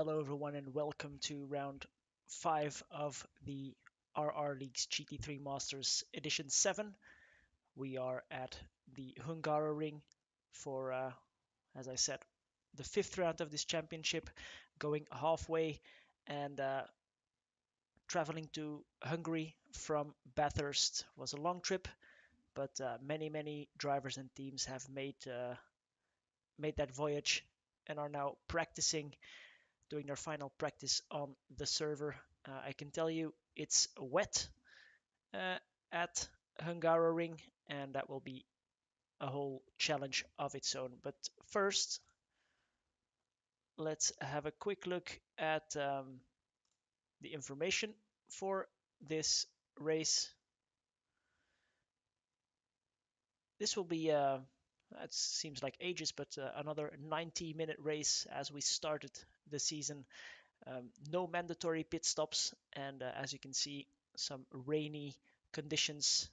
Hello everyone and welcome to round 5 of the RR League's GT3 Masters Edition 7. We are at the Hungaroring for, as I said, the 5th round of this championship, going halfway and traveling to Hungary from Bathurst. Was a long trip, but many drivers and teams have made that voyage and are now practicing, doing their final practice on the server. I can tell you it's wet at Hungaroring, and that will be a whole challenge of its own. But first, let's have a quick look at the information for this race. This will be, it seems like ages, but another 90-minute race as we started the season. No mandatory pit stops, and as you can see, some rainy conditions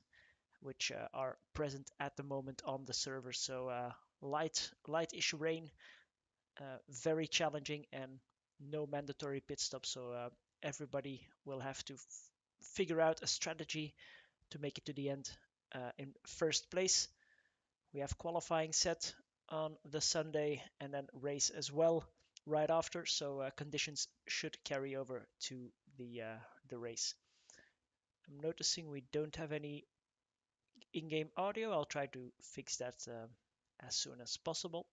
which are present at the moment on the server. So light-ish rain, very challenging, and no mandatory pit stop. So everybody will have to figure out a strategy to make it to the end in first place. We have qualifying set on the Sunday and then race as well right after, so conditions should carry over to the race. I'm noticing we don't have any in-game audio. I'll try to fix that as soon as possible.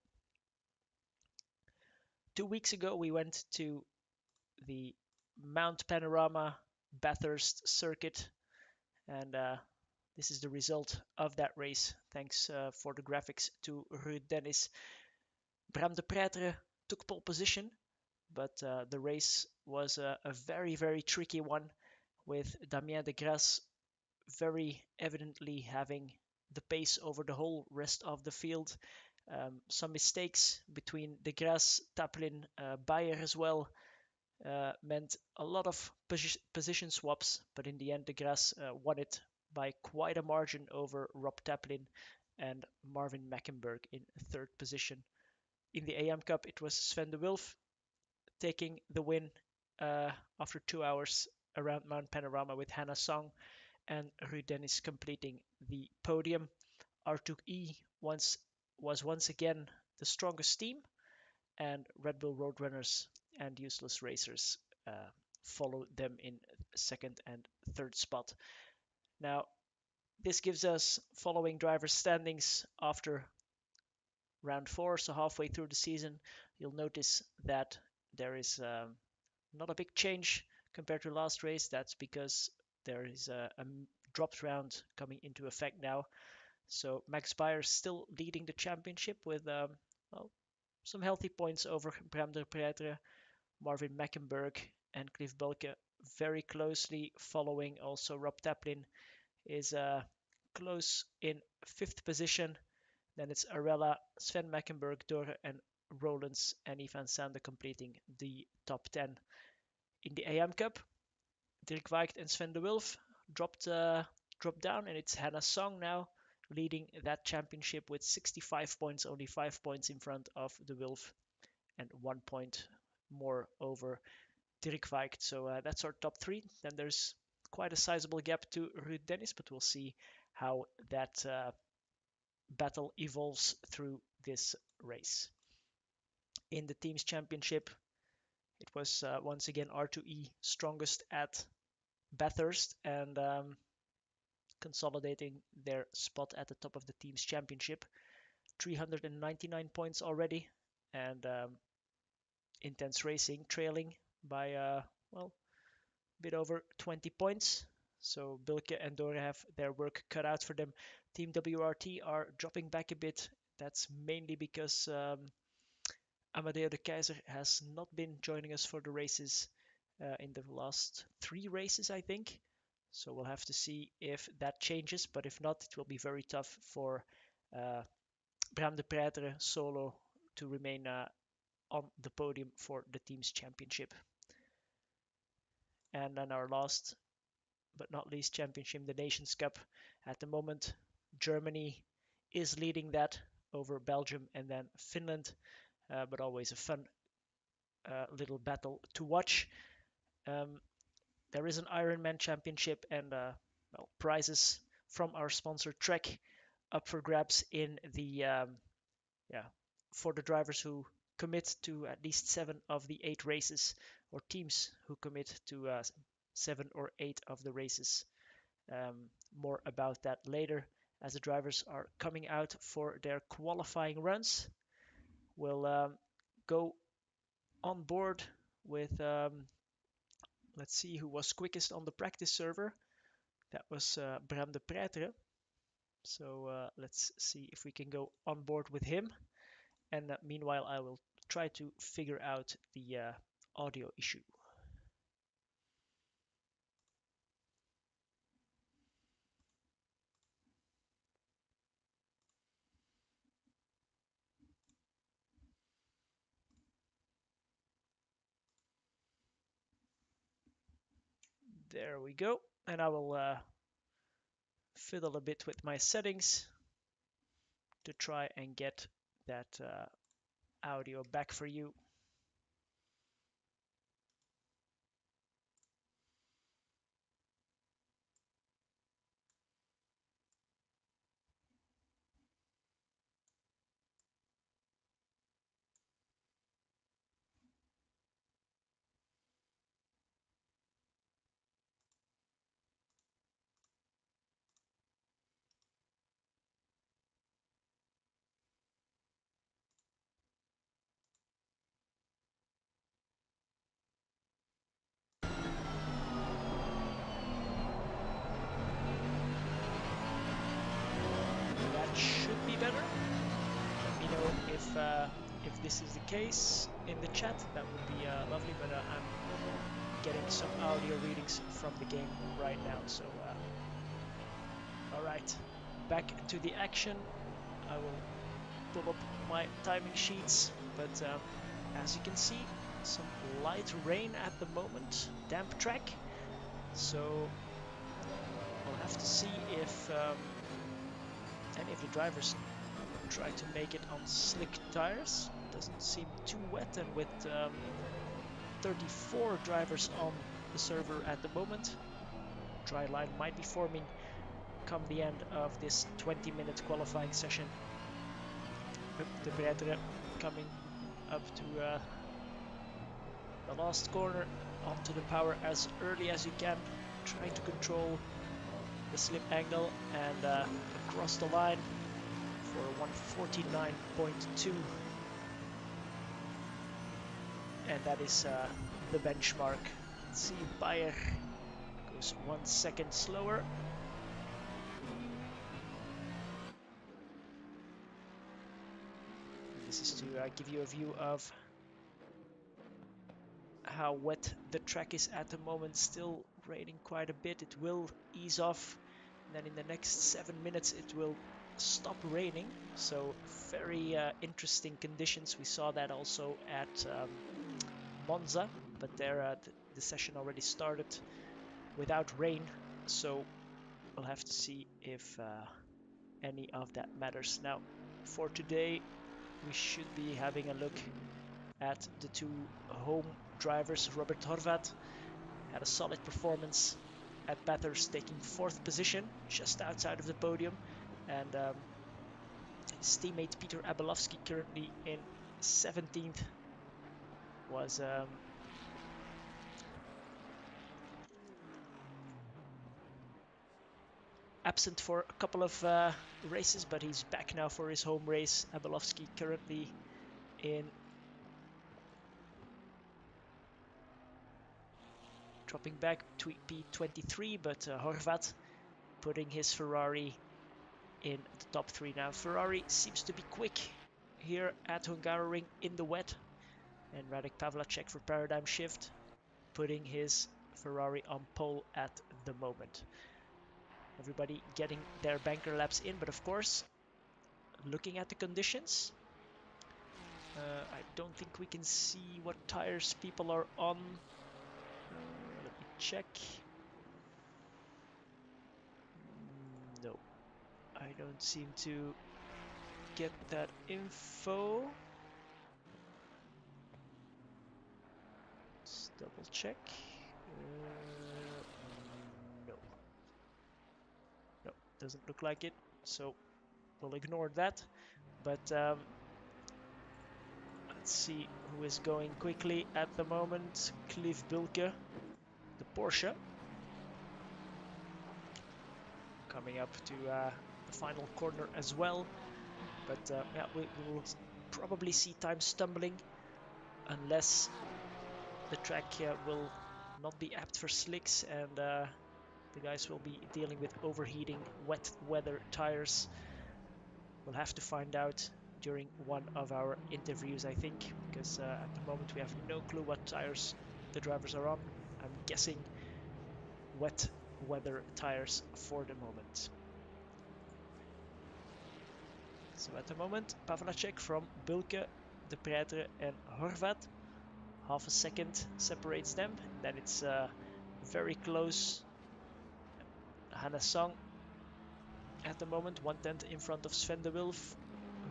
2 weeks ago we went to the Mount Panorama Bathurst circuit, and this is the result of that race. Thanks for the graphics to Ruud Dennis. Bram de Pretre took pole position, but the race was a very tricky one, with Damien de Grasse very evidently having the pace over the whole rest of the field. Some mistakes between de Grasse, Taplin, Bayer as well meant a lot of position swaps, but in the end de Grasse won it by quite a margin over Rob Taplin and Marvin Mackenberg in third position. In the AM Cup, it was Sven de Wulf taking the win after 2 hours around Mount Panorama with Hannah Song, and Ruud Dennis completing the podium. R2E was once again the strongest team, and Red Bull Roadrunners and Useless Racers followed them in second and third spot. Now, this gives us following driver standings after round 4, so halfway through the season. You'll notice that there is not a big change compared to last race. That's because there is a dropped round coming into effect now. So Max Bayer still leading the championship with some healthy points over Bram de Pretre, Marvin Mackenberg, and Cliff Bulke very closely following. Also Rob Taplin is close in 5th position. Then it's Arella, Sven Mackenberg, Dore, and Rollins and Ivan Sander completing the top 10. In the AM Cup, Dirk Weigt and Sven de Wulf dropped down, and it's Hannah Song now leading that championship with 65 points, only 5 points in front of de Wulf and 1 point more over Dirk Weigt. So that's our top 3. Then there's quite a sizable gap to Ruud Dennis, but we'll see how that battle evolves through this race. In the teams championship, it was once again R2E strongest at Bathurst and consolidating their spot at the top of the teams championship. 399 points already, and Intense Racing trailing by a bit over 20 points. So Bilke and Dore have their work cut out for them. Team WRT are dropping back a bit. That's mainly because Amadeo de Keizer has not been joining us for the races in the last 3 races, I think. So we'll have to see if that changes, but if not, it will be very tough for Bram de Pretre solo to remain on the podium for the team's championship. And then our last but not least championship, the Nations Cup. At the moment, Germany is leading that over Belgium and then Finland, but always a fun little battle to watch. There is an Ironman Championship and well, prizes from our sponsor Trek up for grabs in the for the drivers who commit to at least 7 of the 8 races, or teams who commit to 7 or 8 of the races. More about that later as the drivers are coming out for their qualifying runs. We'll go on board with, let's see who was quickest on the practice server. That was Bram de Pretre. So let's see if we can go on board with him. And meanwhile, I will try to figure out the audio issue. There we go. And I will fiddle a bit with my settings to try and get that audio back for you. That should be better. Let me know if this is the case in the chat. That would be lovely, but I'm getting some audio readings from the game right now. So, all right, back to the action. I will pull up my timing sheets, but as you can see, some light rain at the moment, damp track. So we'll have to see if any of the drivers try to make it on slick tires. Doesn't seem too wet, and with 34 drivers on the server at the moment, dry line might be forming come the end of this 20-minute qualifying session. De Pretre coming up to the last corner, onto the power as early as you can, trying to control the slip angle, and across the line for 149.2, and that is the benchmark. Let's see, Bayer goes 1 second slower. This is to give you a view of how wet the track is at the moment. Still raining quite a bit. It will ease off, and then in the next 7 minutes it will stop raining. So very interesting conditions. We saw that also at Monza, but there the session already started without rain. So we'll have to see if any of that matters. Now, for today, we should be having a look at the 2 home drivers. Robert Horvat had a solid performance at Bathurst, taking 4th position, just outside of the podium, and his teammate Peter Abelovsky, currently in 17th, was absent for a couple of races, but he's back now for his home race. Abelovsky currently in dropping back to P23, but Horvat putting his Ferrari in the top 3 now. Ferrari seems to be quick here at Hungaroring in the wet, and Radek Pavlacek for paradigm shift, putting his Ferrari on pole at the moment. Everybody getting their banker laps in, but of course, looking at the conditions, I don't think we can see what tires people are on. Let me check. No, I don't seem to get that info. double check. No. No, doesn't look like it. So we'll ignore that. But let's see who is going quickly at the moment. Cliff Bilke, the Porsche, coming up to the final corner as well. But yeah, we will probably see time stumbling unless the track will not be apt for slicks, and the guys will be dealing with overheating wet weather tires. We'll have to find out during one of our interviews, I think, because at the moment we have no clue what tires the drivers are on. I'm guessing wet weather tires for the moment. So at the moment, Pavlacek from Bulke, De Pretre and Horvat. Half a second separates them. Then it's very close. Hannah Song at the moment 1/10 in front of Sven de Wulf,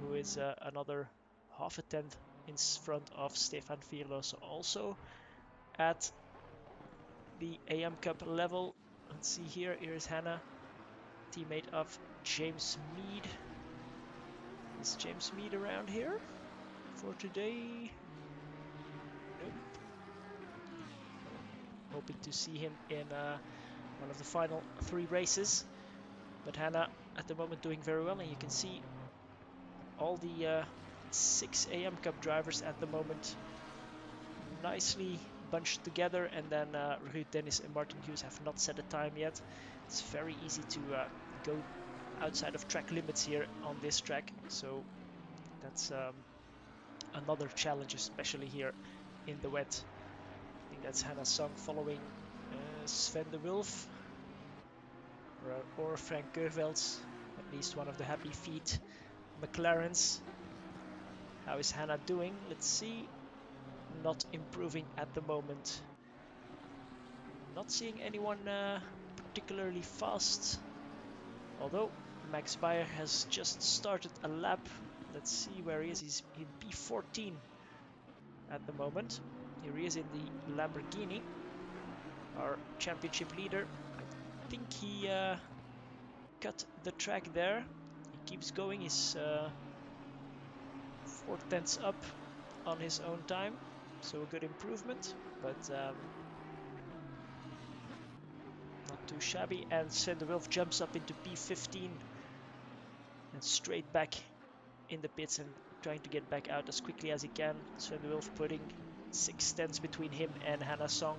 who is another half a tenth in front of Stefan Vierlos, also at the AM Cup level. Let's see here. Here's Hannah, teammate of James Mead. Is James Mead around here for today? Nope. Hoping to see him in one of the final 3 races. But Hannah at the moment doing very well, and you can see all the 6 AM Cup drivers at the moment nicely bunched together, and then Ruud Dennis and Martin Hughes have not set a time yet. It's very easy to go outside of track limits here on this track, so that's another challenge, especially here in the wet. I think that's Hannah Song following Sven de Wulf or Frank Keurvelds, at least one of the Happy Feet McLarens. How is Hannah doing? Let's see. Not improving at the moment. Not seeing anyone particularly fast, although Max Bayer has just started a lap. Let's see where he is. He's in P14 at the moment. Here he is in the Lamborghini, our championship leader. I think he cut the track there. He keeps going. He's 4/10 up on his own time, so a good improvement, but not too shabby. And Sven de Wulf jumps up into P15 and straight back in the pits and trying to get back out as quickly as he can. Sven de Wulf putting 6/10 between him and Hannah Song.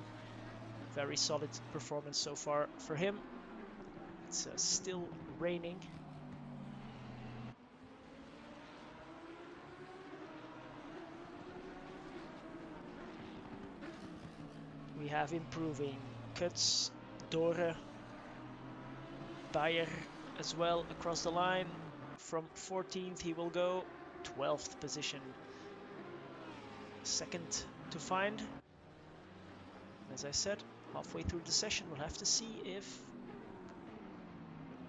Very solid performance so far for him. It's still raining. We have improving Kuts, Dore, Bayer as well across the line. From 14th he will go 12th position. Second to find. As I said, halfway through the session we'll have to see if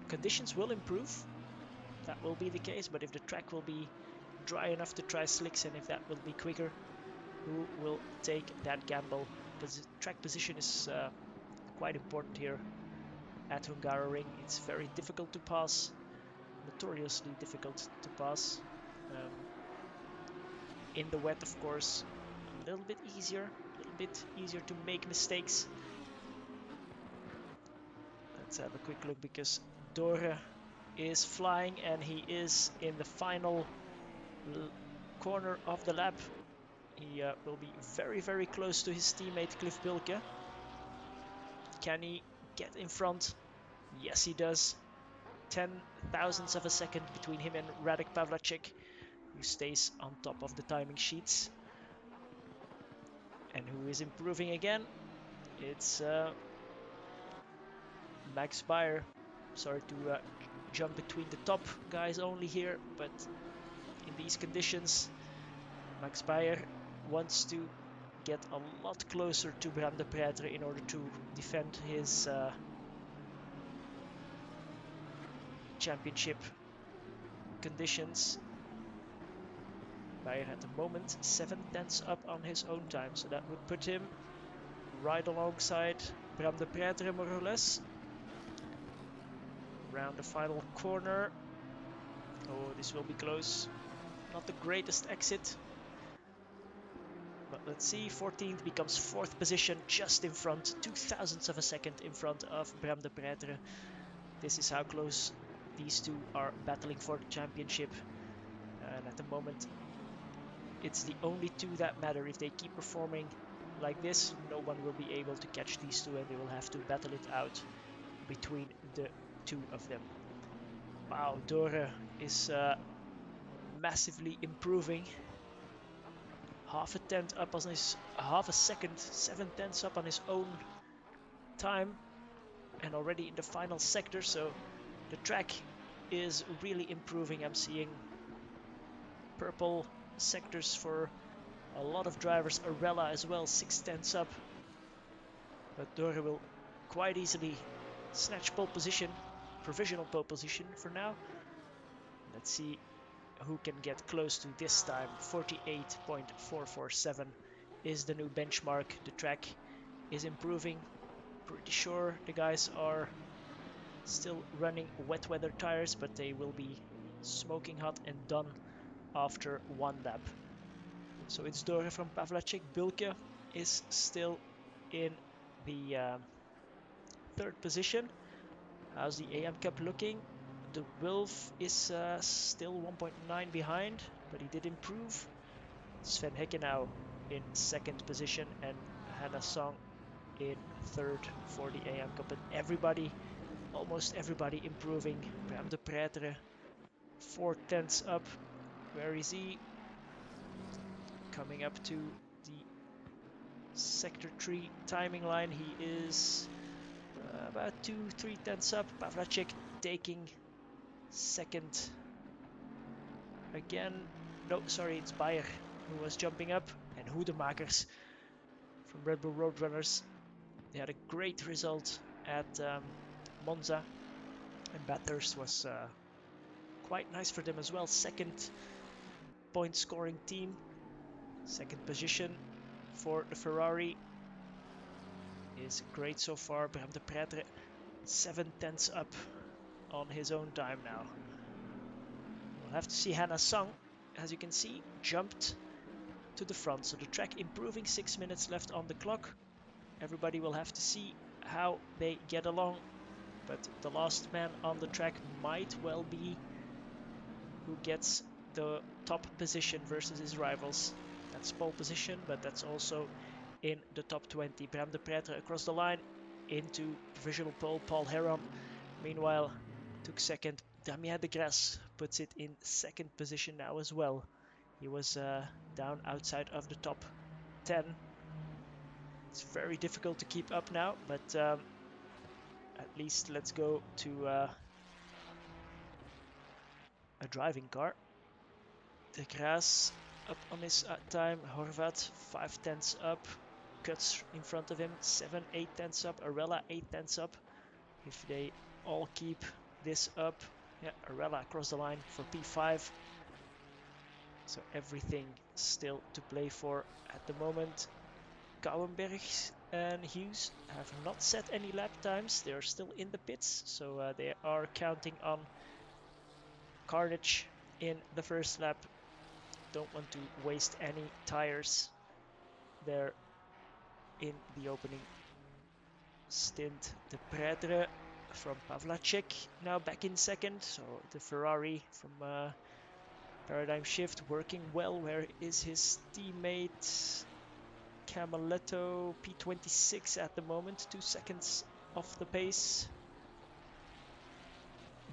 conditions will improve. That will be the case, but if the track will be dry enough to try slicks, and if that will be quicker, who will take that gamble? Track position is quite important here at Hungaroring. It's very difficult to pass, notoriously difficult to pass. In the wet, of course, a little bit easier to make mistakes. Let's have a quick look, because Dore is flying and he is in the final corner of the lap. He will be very, very close to his teammate Cliff Bilke. Can he get in front? Yes, he does. 10 thousandths of a second between him and Radek Pavlacek, who stays on top of the timing sheets. And who is improving again? It's Max Bayer. Sorry to jump between the top guys only here, but in these conditions, Max Bayer wants to get a lot closer to Bram de Pretre in order to defend his championship conditions. Bayer at the moment 7/10 up on his own time, so that would put him right alongside Bram de Pretre, more or less. Around the final corner. Oh, this will be close. Not the greatest exit. But let's see, 14th becomes 4th position, just in front, 0.02 of a second in front of Bram de Pretre. This is how close these two are battling for the championship. And at the moment, it's the only two that matter. If they keep performing like this, no one will be able to catch these two, and they will have to battle it out between the two of them. Wow, Dore is massively improving. Half a second, 7/10 up on his own time, and already in the final sector. So the track is really improving. I'm seeing purple sectors for a lot of drivers. Arella as well, 6/10 up. But Dore will quite easily snatch pole position, provisional pole position for now. Let's see who can get close to this time. 48.447 is the new benchmark. The track is improving. Pretty sure the guys are still running wet weather tires, but they will be smoking hot and done after one lap. So it's Dore from Pavlacek. Bulke is still in the 3rd position. How's the AM Cup looking? The Wolf is still 1.9 behind, but he did improve. Sven Heckenau in 2nd position and Hannah Song in 3rd for the AM Cup. But everybody, almost everybody improving. Bram de Pretre, 4/10 up. Where is he? Coming up to the Sector 3 timing line. He is about 2-3 tenths up. Pavlacek taking 2nd again. No, sorry, it's Bayer who was jumping up, and Hoedemakers from Red Bull Roadrunners. They had a great result at Monza, and Bathurst was quite nice for them as well. 2nd point scoring team, 2nd position for the Ferrari is great so far. Bram de Pretre 7/10 up on his own time now. We'll have to see. Hannah Sung, as you can see, jumped to the front. So the track improving, 6 minutes left on the clock. Everybody will have to see how they get along. But the last man on the track might well be who gets the top position versus his rivals. That's pole position, but that's also in the top 20. Bram de Pretre across the line into provisional pole. Paul Heron, meanwhile, took 2nd. Damien de Grasse puts it in 2nd position now as well. He was down outside of the top 10. It's very difficult to keep up now, but at least let's go to a driving car. De Grasse up on his time. Horvat 5/10 up. Cuts in front of him, 7-8 tenths up. Arella 8 tenths up. If they all keep this up, yeah, Arella across the line for P5. So everything still to play for at the moment. Kouwenberg and Hughes have not set any lap times. They are still in the pits, so they are counting on carnage in the first lap. Don't want to waste any tires there in the opening stint. De Pretre from Pavlacek now back in 2nd. So the Ferrari from Paradigm Shift working well. Where is his teammate? Camaletto, P26 at the moment, 2 seconds off the pace,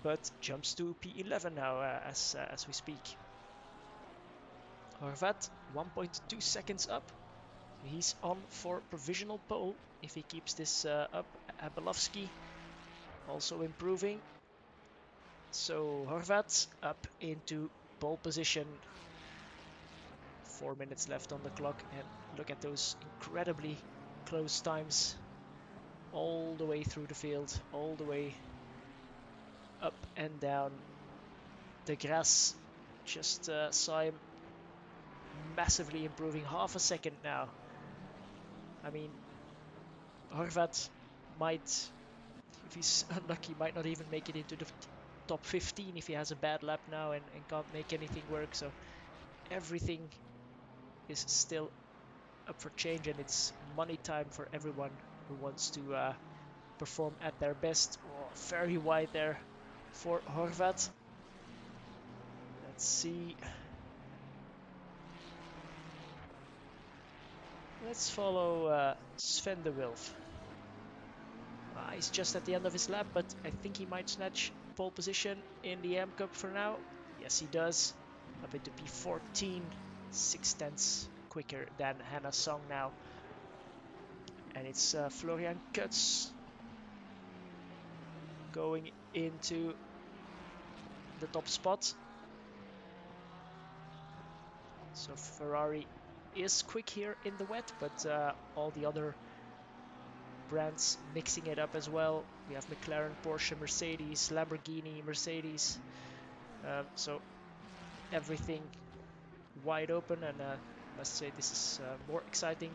but jumps to P11 now as we speak. Horvat 1.2 seconds up. He's on for provisional pole if he keeps this up. Abelovsky also improving. So Horvat up into pole position. 4 minutes left on the clock, and look at those incredibly close times all the way through the field, all the way up and down. De Grasse, just saw him massively improving, half a second now. I mean, Horvat might, if he's unlucky, might not even make it into the top 15 if he has a bad lap now and can't make anything work. So everything is still up for change, and it's money time for everyone who wants to perform at their best. Oh, very wide there for Horvat. Let's see. Let's follow Sven de Wilf. He's just at the end of his lap, but I think he might snatch pole position in the AM Cup for now. Yes, he does. Up into P14, 6/10 quicker than Hannah Song now. And it's Florian Kutz going into the top spot. So Ferrari is quick here in the wet, but all the other brands mixing it up as well. We have McLaren, Porsche, Mercedes, Lamborghini, Mercedes. So everything wide open, and I must say this is more exciting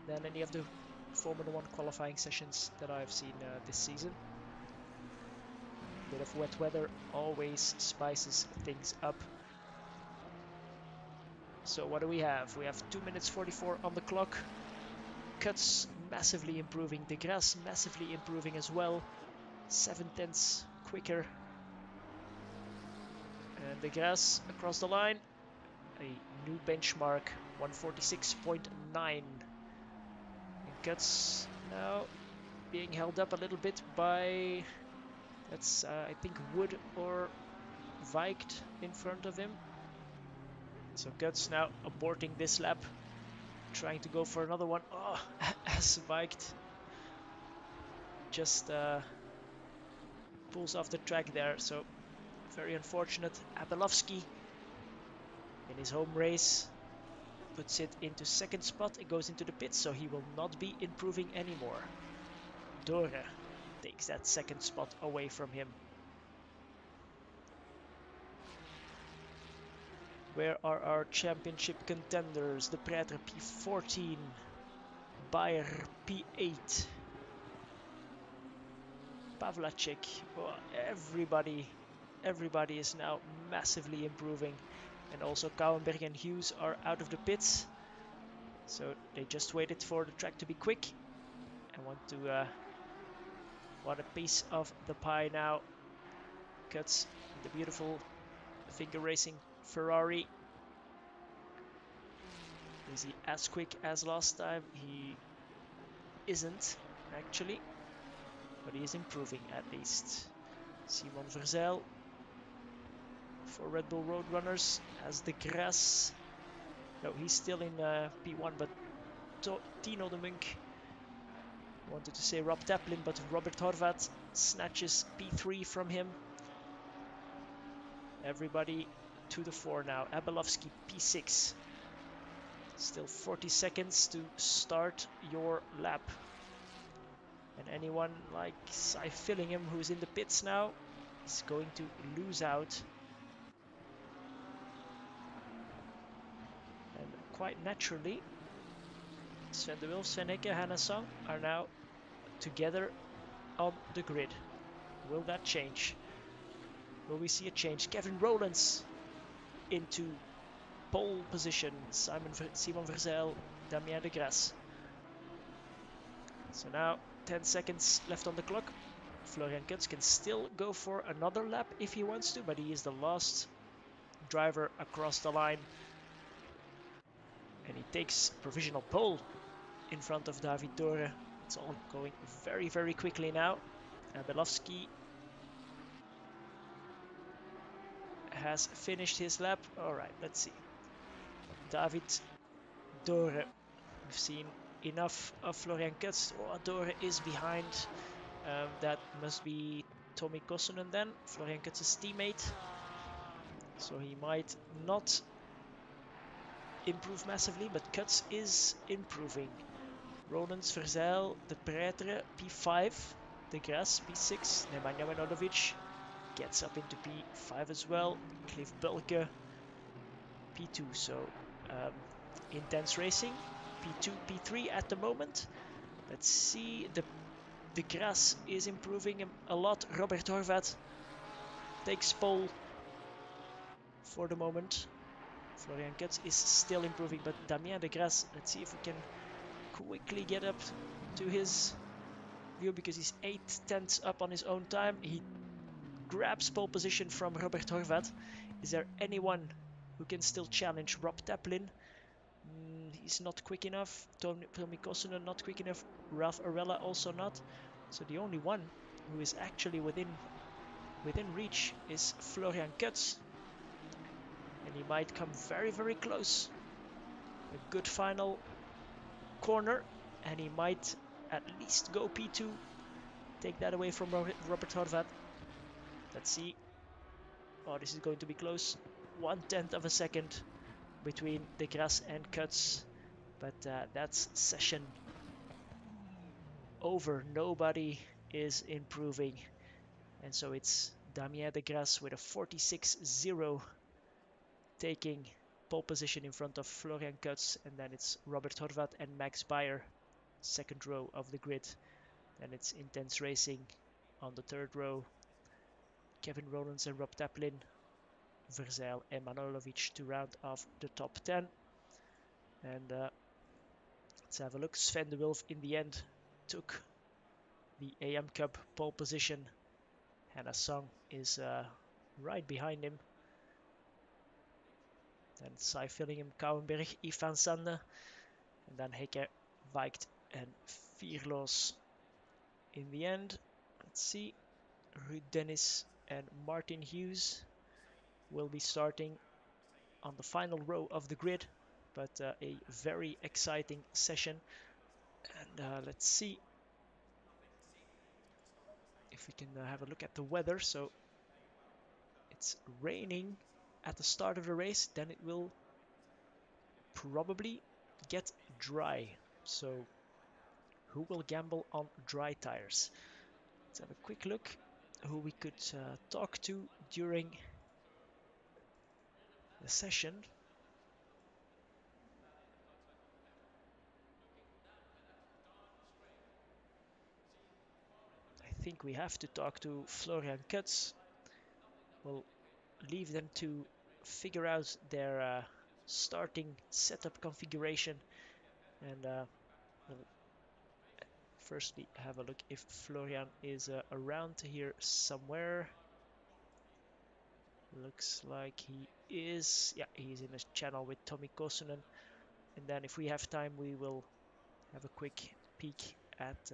than any of the Formula 1 qualifying sessions that I've seen this season. A bit of wet weather always spices things up. So what do we have? We have 2 minutes 44 on the clock. Cuts massively improving. De Grasse massively improving as well. 7/10 quicker. And De Grasse across the line. A new benchmark, 146.9. And Cuts now being held up a little bit by, that's I think Wood or Viked in front of him. So Guts now aborting this lap, trying to go for another one. Oh, as Viked just pulls off the track there. So very unfortunate. Abelovsky in his home race puts it into second spot. It goes into the pits, so he will not be improving anymore. Dore takes that second spot away from him. Where are our championship contenders? De Pretre P14, Bayer P8, Pavlacek. Oh, everybody is now massively improving. And also Kouwenberg and Hughes are out of the pits. So they just waited for the track to be quick and want a piece of the pie now. Cuts the beautiful finger racing Ferrari. Is he as quick as last time? He isn't actually, but he is improving at least. Simon Verzeil for Red Bull Roadrunners has De Grasse. No, he's still in P1, but Tino de Munk. Wanted to say Rob Taplin, but Robert Horvat snatches P3 from him. Everybody to the fore now. Abelovsky P6. Still 40 seconds to start your lap. And anyone like Cy Fillingham, who's in the pits now, is going to lose out. And quite naturally, Sven de Wilf, Sven Hecke, Hannah Song are now together on the grid. Will that change? Will we see a change? Kevin Rowlands into pole position. Simon Verzeil, Damien de Grasse. So now 10 seconds left on the clock. Florian Kutz can still go for another lap if he wants to, but he is the last driver across the line. And he takes provisional pole in front of David Dore. It's all going very, very quickly now. Abelovsky has finished his lap. All right, let's see. David Dore. We've seen enough of Florian Kutz. Oh, Dore is behind. That must be Tommy Kossonen then, Florian Kutz's teammate. So he might not improve massively, but Kutz is improving. Ronens, Verzeil, De Pretre, P5. De Grasse, P6. Nemanja Manojlovic gets up into P5 as well. Cliff Bulke, P2. So intense racing. P2, P3 at the moment. Let's see, the grass is improving a lot. Robert Horvat takes pole for the moment. Florian Guts is still improving, but Damien de Grasse, let's see if we can quickly get up to his view, because he's 8/10 up on his own time. He grabs pole position from Robert Horvat. Is there anyone who can still challenge Rob Taplin? He's not quick enough. Tommy Kosunen not quick enough. Ralph Arella also not. So the only one who is actually within reach is Florian Guts. And he might come very, very close. A good final corner, and he might at least go P2. Take that away from Robert Horvat. Let's see. Oh, this is going to be close. 1/10 of a second between De Grasse and Guts. But that's session over. Nobody is improving. And so it's Damien de Grasse with a 46.0 taking pole position in front of Florian Guts. And then it's Robert Horvat and Max Bayer, second row of the grid. Then it's intense racing on the third row. Kevin Rowlands and Rob Taplin, Verzeil and Manojlovic to round off the top 10. And let's have a look. Sven de Wulf in the end took the AM Cup pole position. Hannah Song is right behind him. Then Cy Fillingham, Kouwenberg, Yves van Sande. And then Heike, Weicht and Vierloos in the end. Let's see. Ruud Dennis and Martin Hughes will be starting on the final row of the grid. But a very exciting session. And let's see if we can have a look at the weather. So it's raining at the start of the race, then it will probably get dry. So who will gamble on dry tires? Let's have a quick look who we could talk to during the session. I think we have to talk to Florian Guts. We'll leave them to figure out their starting setup configuration, and we'll firstly have a look if Florian is around here somewhere. Looks like he is. Yeah, he's in a channel with Tommy Kosunen. And then if we have time, we will have a quick peek at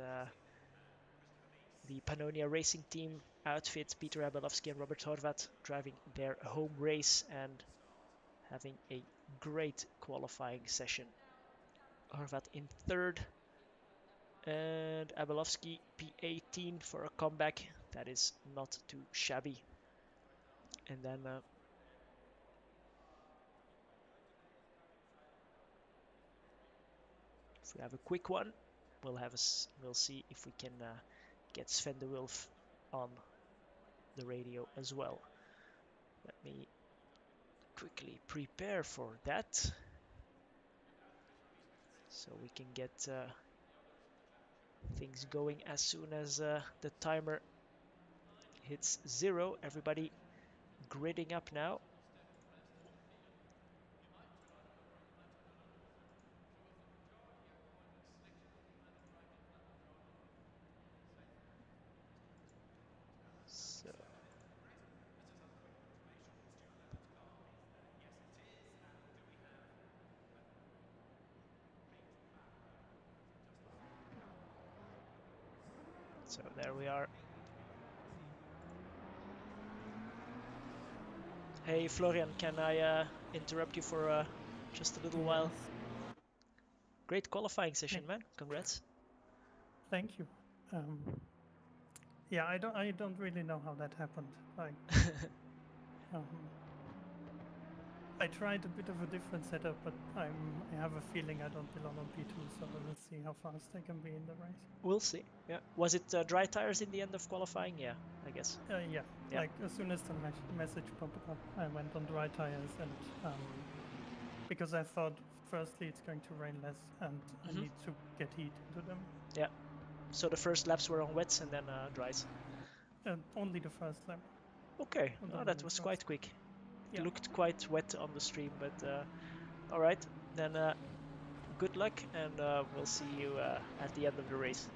the Pannonia Racing Team outfit. Peter Abelovsky and Robert Horvat driving their home race and having a great qualifying session. Horvat in third and Abelovsky P18 for a comeback. That is not too shabby. And then if we have a quick one, we'll see if we can get Sven de Wulf on the radio as well. Let me quickly prepare for that, so we can get things going as soon as the timer hits 0. Everybody gridding up now. So there we are. Hey Florian, can I interrupt you for just a little while? Great qualifying session, man. Congrats. Thank you. Yeah, I don't really know how that happened. Like, I tried a bit of a different setup, but I have a feeling I don't belong on P2, so we'll see how fast I can be in the race. We'll see. Yeah. Was it dry tires in the end of qualifying? Yeah, I guess. Yeah. Like as soon as the message popped up, I went on dry tires, and because I thought firstly it's going to rain less, and I need to get heat into them. Yeah. So the first laps were on wets and then dries. And only the first lap. Okay, On the oh, long that was intros. quite quick. It Yeah. looked quite wet on the stream, but all right. Then good luck, and we'll see you at the end of the race.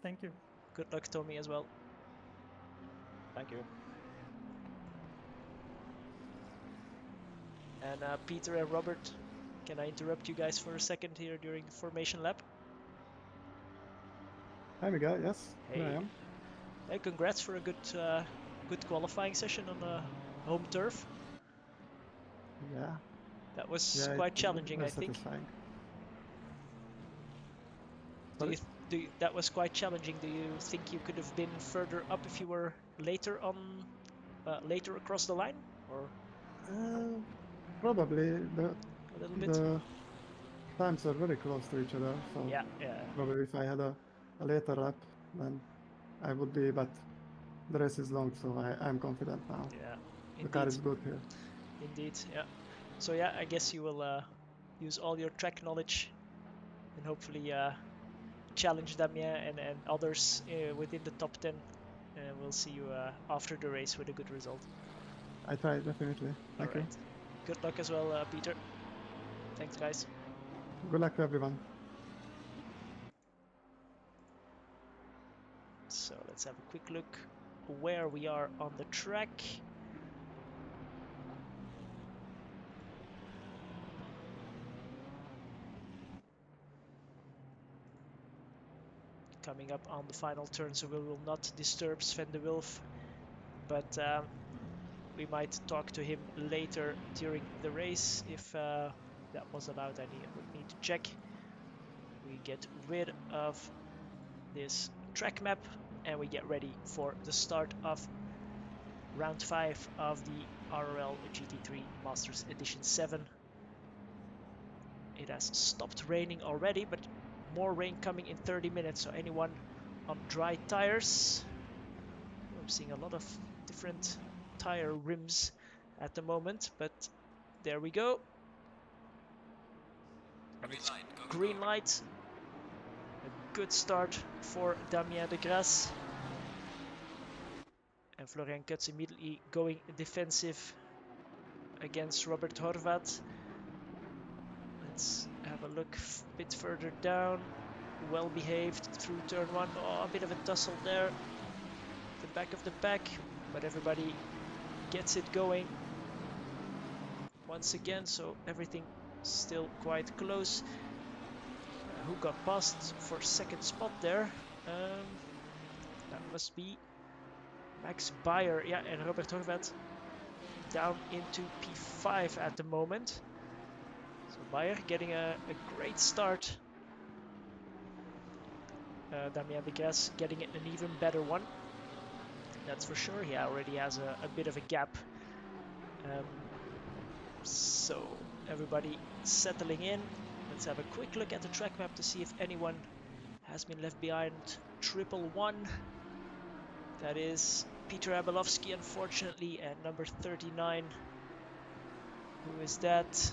Thank you. Good luck, Tommy, as well. Thank you. And Peter and Robert, can I interrupt you guys for a second here during the formation lap? Hi, Miguel. Yes, Hey, here I am. hey, congrats for a good qualifying session on home turf. Yeah, That was yeah, quite it challenging, I was think. satisfying. Do Sorry? you that was quite challenging? Do you think you could have been further up if you were later on, later across the line, or Uh, Probably a little bit? the times are very close to each other, so Yeah, yeah, probably if I had a later lap, then I would be, but the race is long, so I'm confident now. yeah. The car Indeed, is good here. indeed. Yeah. So yeah, I guess you will use all your track knowledge and hopefully challenge Damien and others within the top 10. And we'll see you after the race with a good result. I try, definitely. All Thank you. right. Good luck as well, Peter. Thanks, guys. Good luck to everyone. So let's have a quick look where we are on the track. Coming up on the final turn, so we will not disturb Sven de Wulf, but we might talk to him later during the race if that was allowed. I would need to check. We get rid of this track map and we get ready for the start of round 5 of the RRL GT3 Masters Edition 7. It has stopped raining already, but more rain coming in 30 minutes, so anyone on dry tires, I'm seeing a lot of different tire rims at the moment, but there we go. And it's green light. A good start for Damien de Grasse. And Florian Kutz immediately going defensive against Robert Horvat. Let's have a look a bit further down. Well behaved through turn 1. Oh, a bit of a tussle there. The back of the pack, but everybody gets it going once again, so everything still quite close. Who got past for second spot there? That must be Max Bayer, yeah, and Robert Horvat down into P5 at the moment. So Bayer getting a great start. Damien de Grasse getting an even better one. That's for sure. He already has a bit of a gap. So everybody settling in. Let's have a quick look at the track map to see if anyone has been left behind. 111. That is Peter Abelovsky, unfortunately, and number 39. Who is that?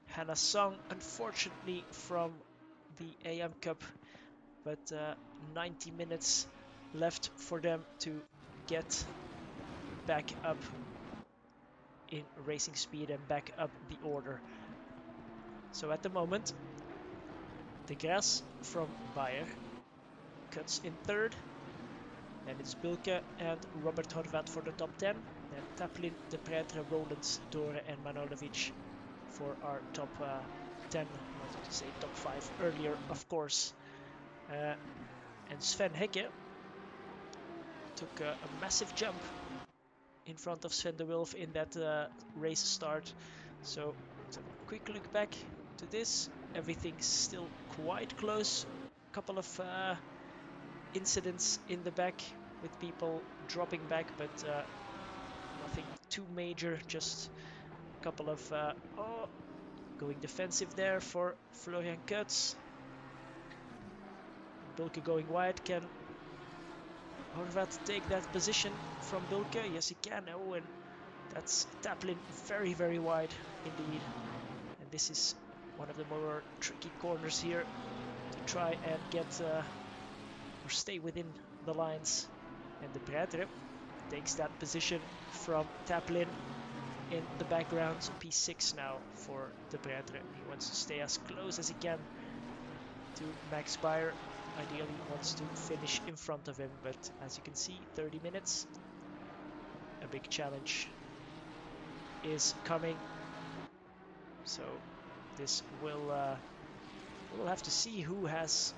Hannah Song, unfortunately, from the AM Cup. But 90 minutes left for them to get back up in racing speed and back up the order. So at the moment, de Grasse from Bayer cuts in third, and it's Bilke and Robert Horvat for the top 10, and Taplin, De Pretre, Rollins, Dore and Manojlovic for our top 10. I wanted to say top 5 earlier, of course. And Sven Hecke took a massive jump in front of Sven de Wulf in that race start. So let's have a quick look back to this. Everything's still quite close. A couple of incidents in the back with people dropping back, but nothing too major. Just a couple of going defensive there for Florian Kutz. Bilke going wide. Can Horvat take that position from Bilke? Yes, he can. Oh, and that's Taplin very, very wide indeed. And this is one of the more tricky corners here. try and get or stay within the lines. And the Prêtre takes that position from Taplin in the background. So P6 now for the Prêtre. He wants to stay as close as he can to Max Bayer. Ideally wants to finish in front of him, but as you can see, 30 minutes. A big challenge is coming. So this will we'll have to see who has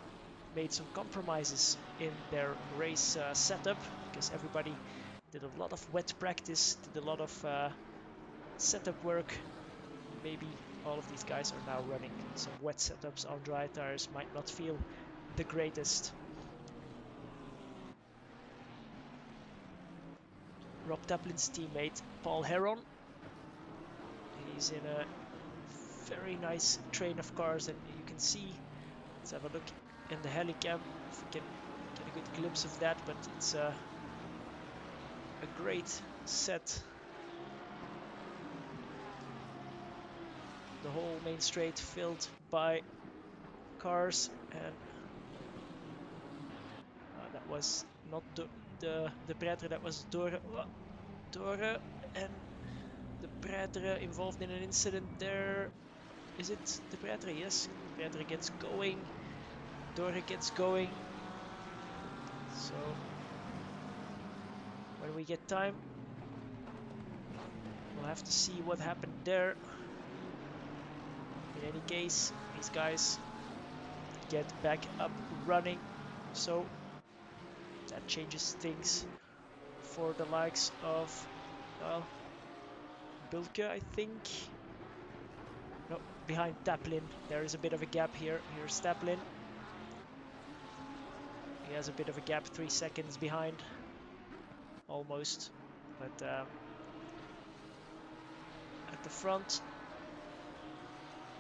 made some compromises in their race setup, because everybody did a lot of wet practice, did a lot of setup work. Maybe all of these guys are now running some wet setups on dry tires, might not feel the greatest. Rob Taplin's teammate Paul Heron, he's in a very nice train of cars, and you can see, let's have a look in the helicam if we can get a good glimpse of that, but it's a great set. The whole main straight filled by cars, and that was not the Prêtre, that was Dore, and the Prêtre involved in an incident there. Is it the Prêtre? Yes, the Prêtre gets going, Dore gets going. So when we get time, we'll have to see what happened there. In any case, these guys get back up running, so that changes things for the likes of, well, Bilke, I think. No, behind Taplin. There is a bit of a gap here. Here's Taplin. He has a bit of a gap, 3 seconds behind, almost. But at the front,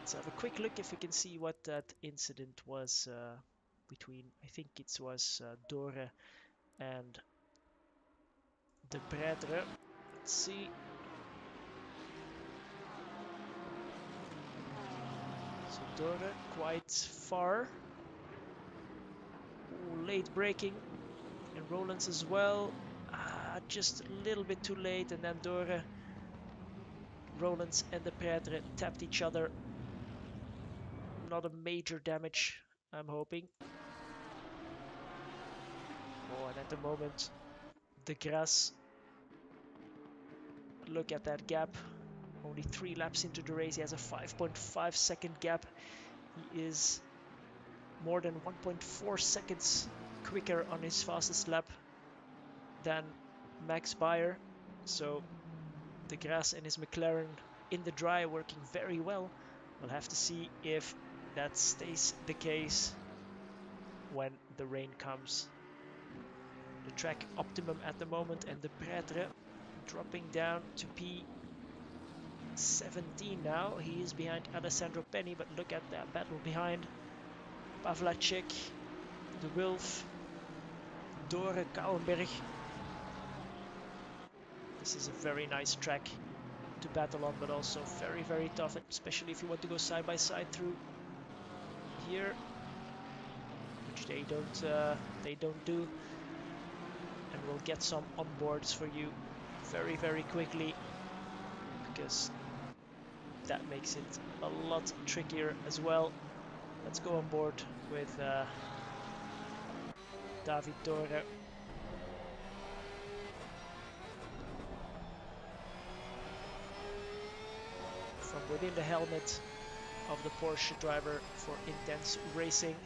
let's have a quick look if we can see what that incident was between, I think it was Dore and the Prêtre. Let's see. So Dore quite far. Ooh, late braking, and Rollins as well. Just a little bit too late, and then Dore, Rollins and the Prêtre tapped each other. Not a major damage, I'm hoping. Oh, and at the moment, the grass. Look at that gap. Only 3 laps into the race, he has a 5.5 second gap. He is more than 1.4 seconds quicker on his fastest lap than Max Bayer. So the grass and his McLaren in the dry working very well. We'll have to see if that stays the case when the rain comes. The track optimum at the moment, and the Prêtre dropping down to P17 now. He is behind Alessandro Penny, but look at that battle behind. Pavlacek, De Wulf, Dore, Kouwenberg. This is a very nice track to battle on, but also very, very tough, especially if you want to go side by side through here, which they don't do. And we'll get some onboards for you very, very quickly, because that makes it a lot trickier as well. Let's go on board with David Dore. From within the helmet of the Porsche driver for intense racing.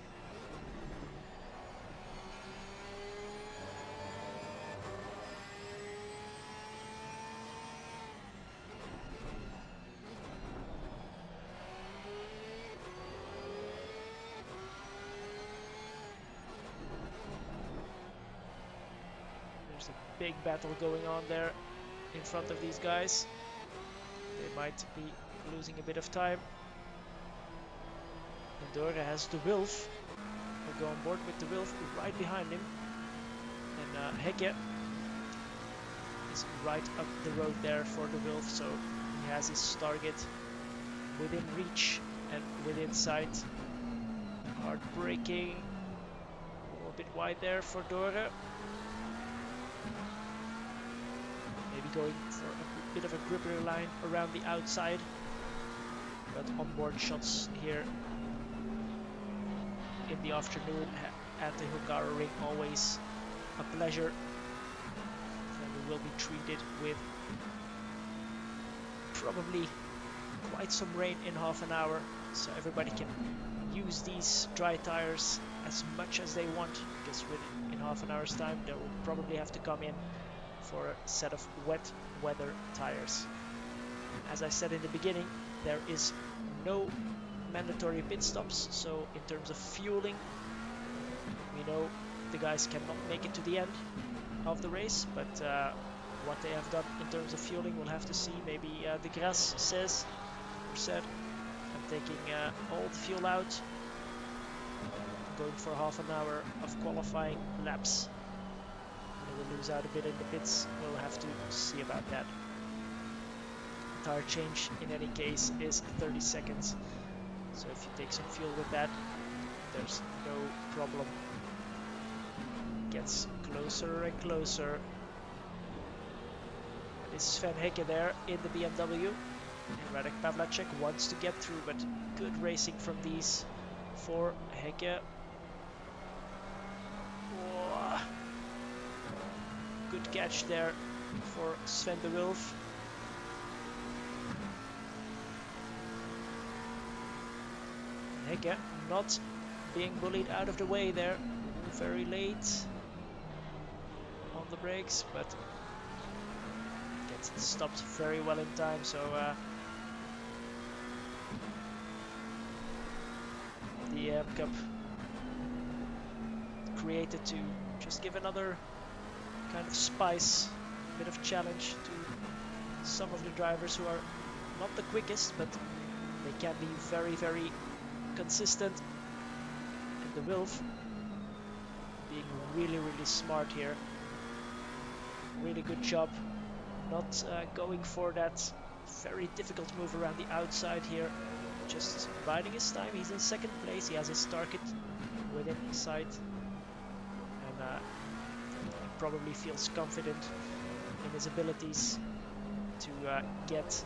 There's a big battle going on there in front of these guys. They might be losing a bit of time. And Dore has De Wulf. We'll go on board with De Wulf right behind him. And Hecke is right up the road there for De Wulf, so he has his target within reach and within sight. Hard braking. A little bit wide there for Dora. Maybe going for a bit of a gripper line around the outside. But onboard shots here in the afternoon at the Hungaroring, always a pleasure. And we will be treated with probably quite some rain in half an hour, so everybody can use these dry tires as much as they want, because in half an hour's time they will probably have to come in for a set of wet weather tires. As I said in the beginning, there is no mandatory pit stops, so in terms of fueling, we know the guys cannot make it to the end of the race, but what they have done in terms of fueling, we'll have to see. Maybe De Grasse said, I'm taking all the fuel out, going for half an hour of qualifying laps. And we'll lose out a bit in the pits. We'll have to see about that. Tire change in any case is 30 seconds. So if you take some fuel with that, there's no problem. Gets closer and closer. Is Sven Hecke there in the BMW. And Radek Pavlacek wants to get through, but good racing from these for Hecke. Oh, good catch there for Sven de Wulf. Hecke not being bullied out of the way there. Very late on the brakes, but gets stopped very well in time. So the AM Cup created to just give another kind of spice, a bit of challenge to some of the drivers who are not the quickest, but they can be very, very consistent. And the Wilf being really, really smart here. Really good job not going for that very difficult move around the outside here. Just biding his time. He's in second place. He has his target within sight. And he probably feels confident in his abilities to get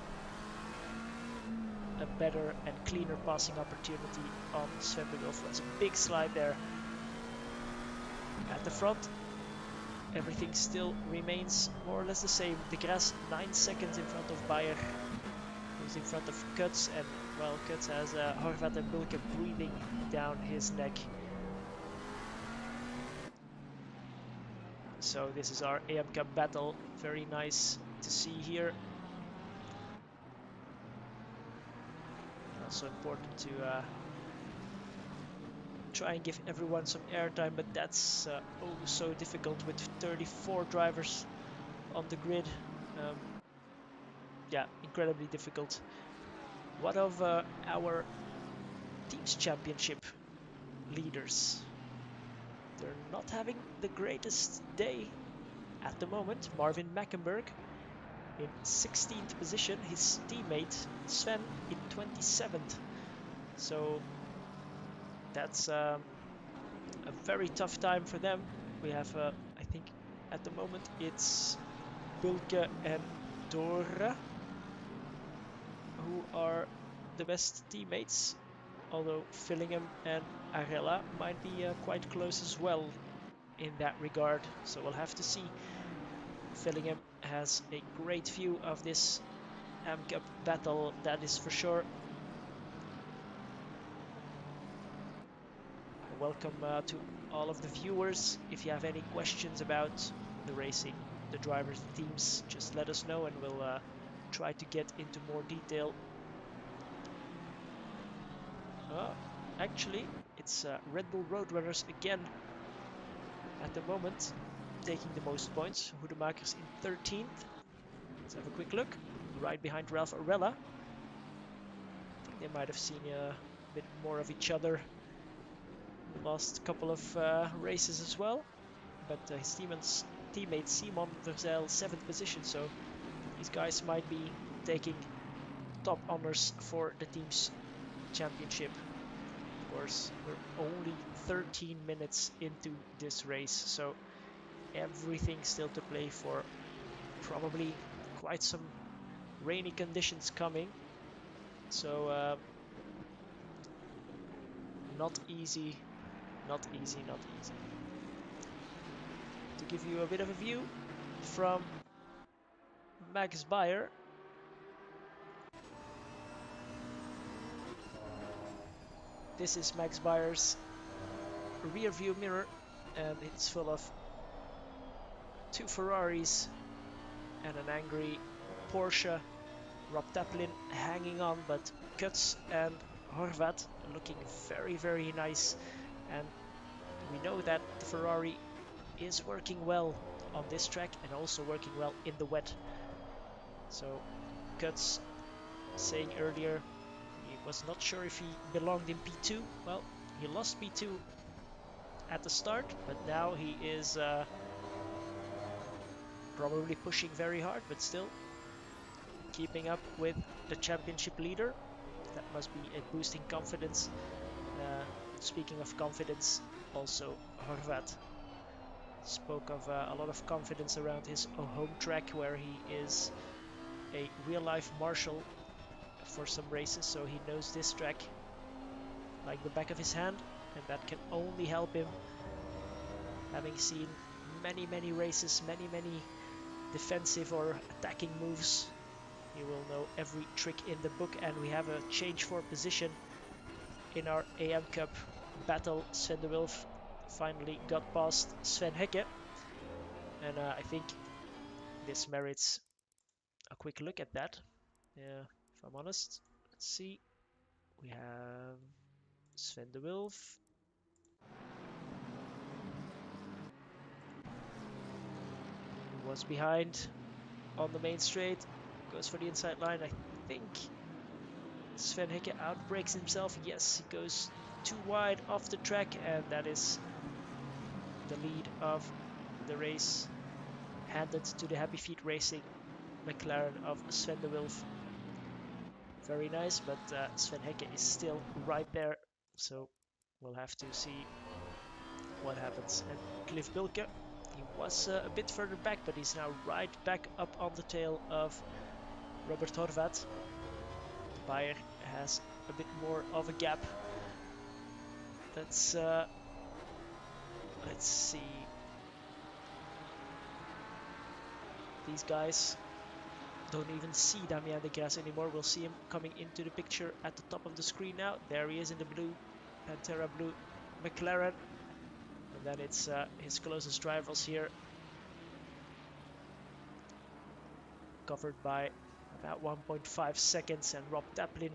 a better and cleaner passing opportunity on Sven de Wulf. That's a big slide there. At the front, everything still remains more or less the same. De Grasse 9 seconds in front of Bayer, who's in front of Kuts, and well, Kuts has Horvath and Bulke breathing down his neck. So this is our AM Cup battle. Very nice to see here. Also important to try and give everyone some airtime, but that's oh so difficult with 34 drivers on the grid. Yeah, incredibly difficult. What of our team's championship leaders? They're not having the greatest day at the moment. Marvin Mackenberg in 16th position, his teammate Sven in 27th. So that's a very tough time for them. We have, I think, at the moment it's Bulke and Dora who are the best teammates, although Fillingham and Arella might be quite close as well in that regard. So we'll have to see. Fillingham has a great view of this AM Cup battle, that is for sure. Welcome to all of the viewers. If you have any questions about the racing, the drivers, the teams, just let us know and we'll try to get into more detail. Actually, it's Red Bull Roadrunners again at the moment, taking the most points. Hoedemakers in 13th. Let's have a quick look. Right behind Ralph Arella. I think they might have seen a bit more of each other the last couple of races as well. But his teammate Simon Verzeil 7th position, so these guys might be taking top honors for the team's championship. course, we're only 13 minutes into this race, so everything still to play for. Probably quite some rainy conditions coming, so not easy, not easy, not easy. To give you a bit of a view from Max Bayer. This is Max Bayer's rear view mirror, and it's full of two Ferraris and an angry Porsche. Rob Taplin hanging on, but Kuts and Horvat looking very, very nice. And we know that the Ferrari is working well on this track and also working well in the wet. So Kuts saying earlier he was not sure if he belonged in P2. Well, he lost P2 at the start, but now he is probably pushing very hard, but still keeping up with the championship leader. That must be a boosting confidence. Speaking of confidence, also Horvat spoke of a lot of confidence around his home track, where he is a real-life marshal for some races, so he knows this track like the back of his hand, and that can only help him. Having seen many races, many defensive or attacking moves, he will know every trick in the book. And we have a change for position in our AM Cup battle. Sven de Wilf finally got past Sven Hecke, and I think this merits a quick look at that. Yeah, if I'm honest. Let's see. We have Sven de Wilf. Was behind on the main straight, goes for the inside line. I think Sven Hecke outbreaks himself. Yes, he goes too wide off the track, and that is the lead of the race handed to the Happy Feet Racing McLaren of Sven de Wilf. Very nice, but Sven Hecke is still right there, so we'll have to see what happens. And Cliff Bilke, he was a bit further back, but he's now right back up on the tail of Robert Horvat. Bayer has a bit more of a gap. Let's see. These guys don't even see Damien de Grasse anymore. We'll see him coming into the picture at the top of the screen now. There he is in the blue, Pantera blue McLaren. And then it's his closest rivals here, covered by about 1.5 seconds. And Rob Taplin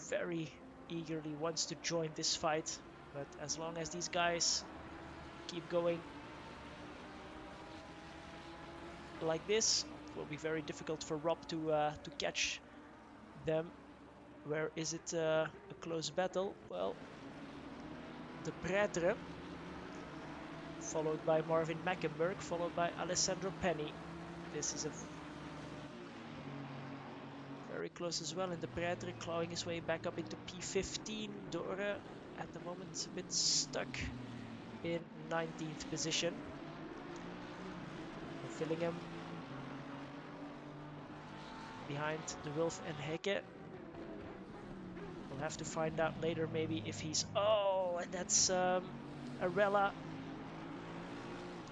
very eagerly wants to join this fight. But as long as these guys keep going like this, it will be very difficult for Rob to catch them. Where is it a close battle? Well, the Prêtre, followed by Marvin Mackenberg, followed by Alessandro Penny. This is a very close as well, and the Prêtre clawing his way back up into P15. Dore at the moment a bit stuck in 19th position. Fillingham behind de Wilf and Hecke. We'll have to find out later maybe if he's... Oh, and that's Arella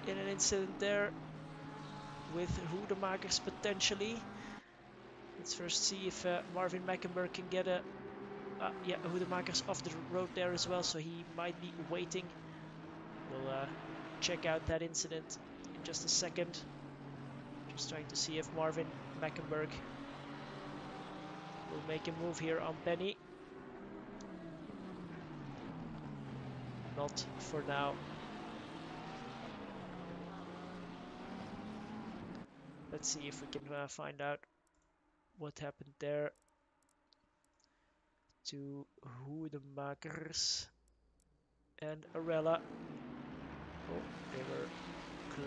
in an incident there with Hoedemakers potentially. Let's first see if Marvin Mackenberg can get a... yeah, Hoedemakers off the road there as well, so he might be waiting. We'll check out that incident in just a second. Just trying to see if Marvin Mackenberg will make a move here on Penny. Not for now. Let's see if we can find out what happened there to Hoedemakers and Arella. Oh, they were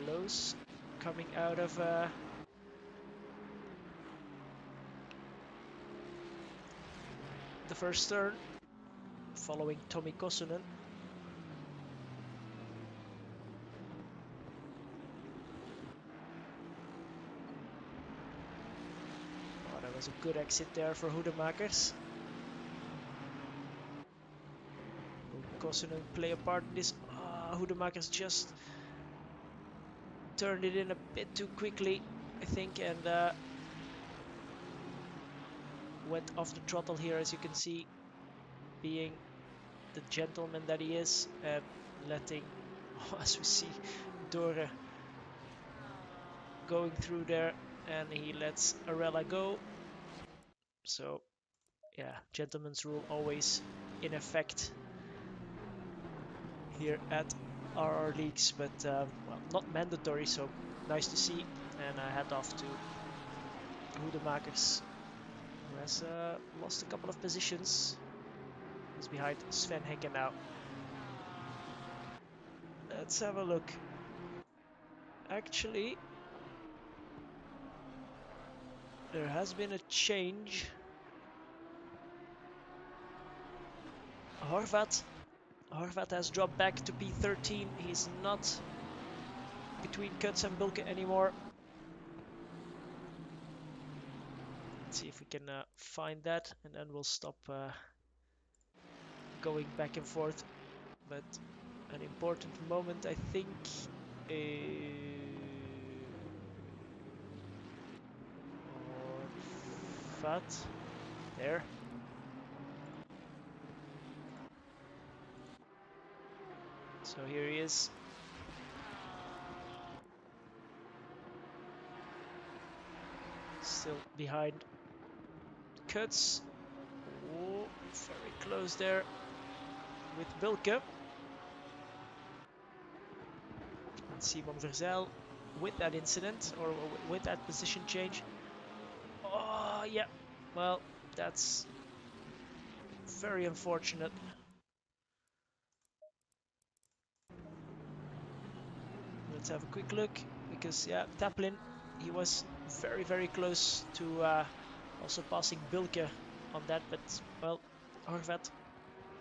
close coming out of the first turn. following Tommy Kosonen. Oh, that was a good exit there for Hoedemakers. Will Kosonen play a part in this? Hoedemakers just turned it in a bit too quickly, I think, and went off the throttle here, as you can see, being the gentleman that he is, and letting, as we see, Dore going through there, and he lets Arella go. So yeah, gentleman's rule always in effect here at RR Leagues, but well, not mandatory, so nice to see. And I head off to Hoedemakers, who has lost a couple of positions. He's behind Sven Hecken now. Let's have a look. Actually, there has been a change. Horvat has dropped back to P13. He's not between Kuts and Bulke anymore. Let's see if we can find that, and then we'll stop going back and forth. But an important moment, I think. Horvat there. So here he is. Still behind Kuts. Oh, very close there with Bulke. And Simon Verzel with that incident, or with that position change. Oh, yeah. Well, that's very unfortunate. Let's have a quick look, because yeah, Taplin, he was very, very close to also passing Bulke on that, but well, Horvat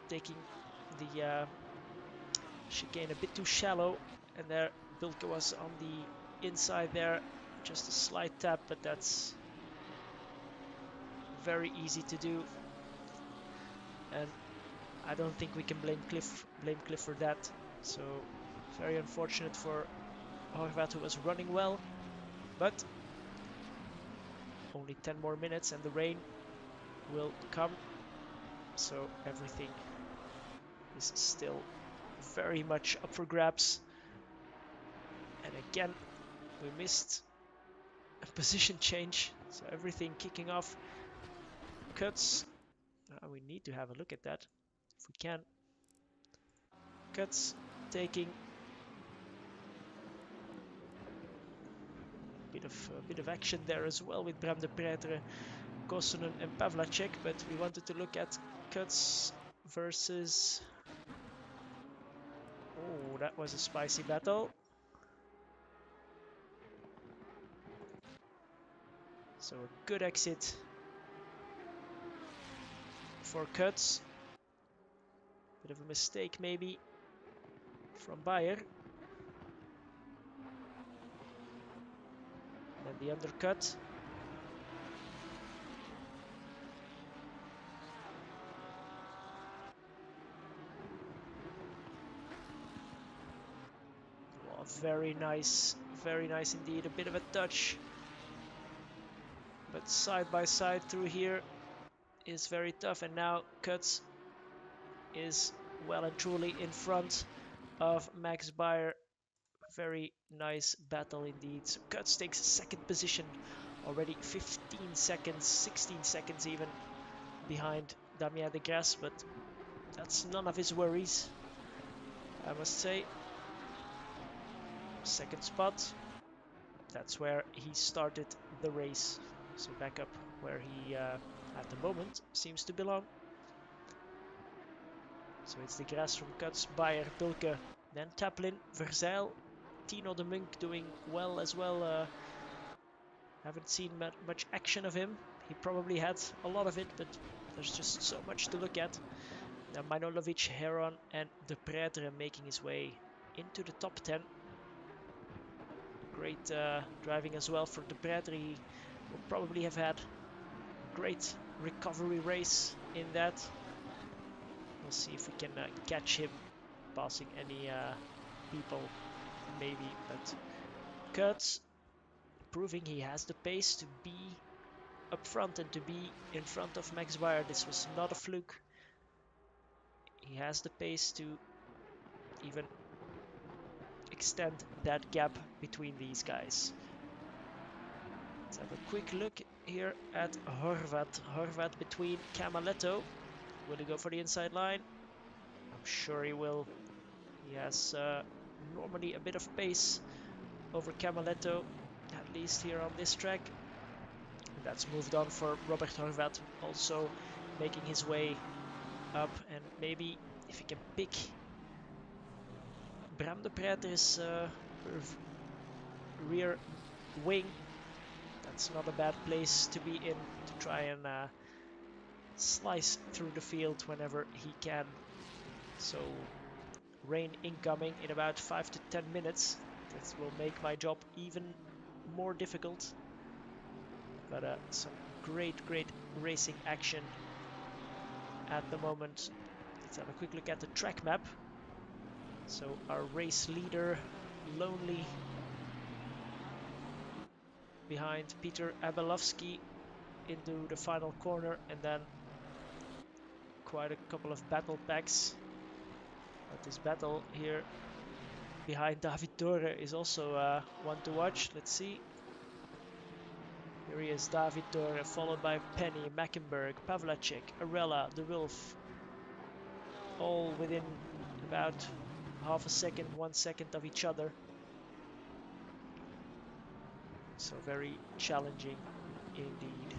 taking the chicane a bit too shallow, and there Bulke was on the inside there, just a slight tap, but that's very easy to do, and I don't think we can blame Cliff for that. So very unfortunate for Horvat, who was running well, but only 10 more minutes and the rain will come, so everything is still very much up for grabs. And again, we missed a position change, so everything kicking off. Kuts, we need to have a look at that if we can. Kuts taking a bit of action there as well with Bram de Pretre, Kosonen and Pavlacek, but we wanted to look at Kuts versus... Oh, that was a spicy battle. So a good exit for Kuts. Bit of a mistake maybe from Bayer. And then the undercut. Oh, very nice indeed. A bit of a touch. But side by side through here is very tough. And now Kuts is well and truly in front of Max Bayer. Very nice battle indeed. So Kuts takes second position, already 15 seconds, 16 seconds even behind Damien de Grasse, but that's none of his worries, I must say. Second spot, that's where he started the race, so back up where he at the moment seems to belong. So it's de Grasse from Kuts, Bayer, Bulke, then Taplin, Verzeil, Tino de Munk doing well as well. Haven't seen much action of him. He probably had a lot of it, but there's just so much to look at. Now Manojlovic, Heron and De Pretre making his way into the top 10. Great driving as well for De Pretre. He will probably have had a great recovery race in that. We'll see if we can catch him passing any people, maybe. But Kurtz proving he has the pace to be up front and to be in front of Max Weyer. This was not a fluke. He has the pace to even extend that gap between these guys. Let's have a quick look here at Horvat. Horvat between Camaletto. Will he go for the inside line? I'm sure he will. He has normally a bit of pace over Camaletto, at least here on this track. And that's moved on for Robert Horvat, also making his way up, and maybe if he can pick Bram de Pretre's rear wing, that's not a bad place to be in to try and slice through the field whenever he can. So rain incoming in about 5 to 10 minutes. That will make my job even more difficult. But some great racing action at the moment. Let's have a quick look at the track map. So our race leader, lonely behind Peter Abelovsky into the final corner, and then quite a couple of battle packs. But this battle here behind David Dore is also one to watch. Let's see. Here he is, David Dore, followed by Penny, Mackenberg, Pavlacek, Arella, De Wulf, all within about half a second, 1 second of each other. So very challenging indeed.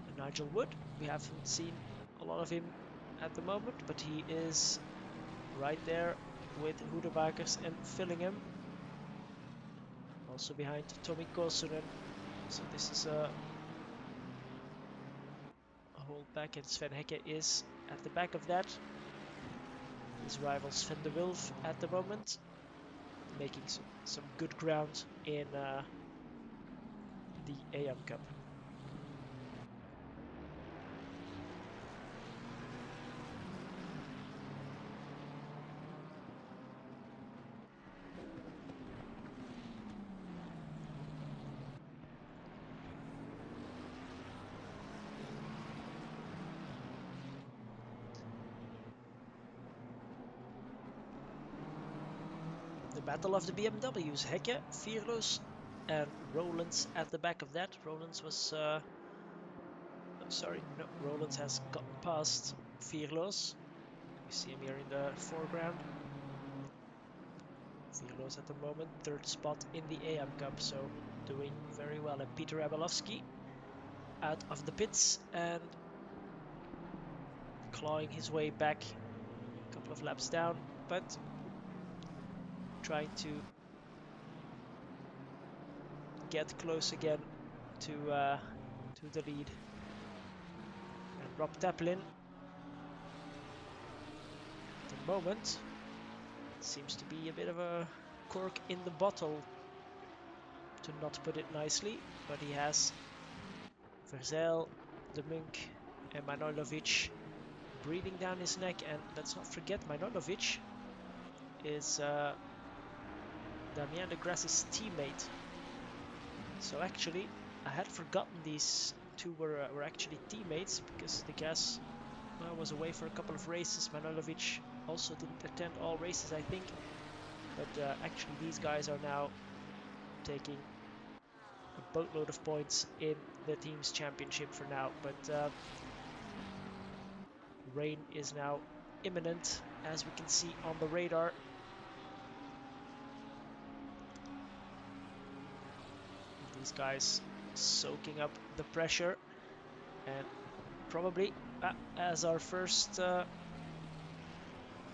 And Nigel Wood, we haven't seen a lot of him at the moment, but he is right there with Hoedemakers and Fillingham. Also behind Tommy Kosunen. So this is a whole pack, and Sven Hecke is at the back of that. His rival Sven de Wulf at the moment, making some good ground in the AM Cup. Battle of the BMWs, Hecke, Vierloos and Rollins at the back of that. Rollins was, Rollins has gotten past Vierloos. We see him here in the foreground. Vierloos at the moment, 3rd spot in the AM Cup, so doing very well. And Peter Abelovsky out of the pits and clawing his way back, a couple of laps down, but trying to get close again to the lead. And Rob Taplin at the moment seems to be a bit of a cork in the bottle, to not put it nicely, but he has Verzeil, De Munk and Manojlovic breathing down his neck. And let's not forget, Manojlovic is Damien de Grasse's teammate. So actually, I had forgotten these two were actually teammates, because de Grasse was away for a couple of races. Manojlovic also didn't attend all races, I think. But actually, these guys are now taking a boatload of points in the team's championship for now. But rain is now imminent, as we can see on the radar. These guys soaking up the pressure, and probably as our first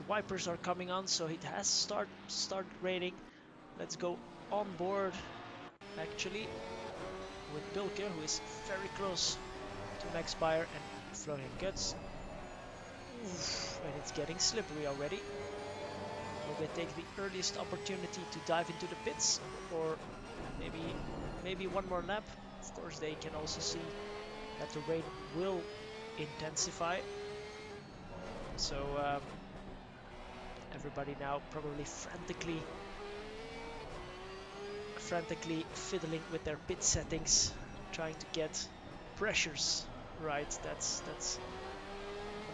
wipers are coming on, so it has started raining. Let's go on board actually with Bilke, who is very close to Max Bayer, and Florian Guts. Oof, and it's getting slippery already. Will they take the earliest opportunity to dive into the pits, or maybe one more lap? Of course, they can also see that the rain will intensify. So everybody now probably frantically fiddling with their pit settings, trying to get pressures right. That's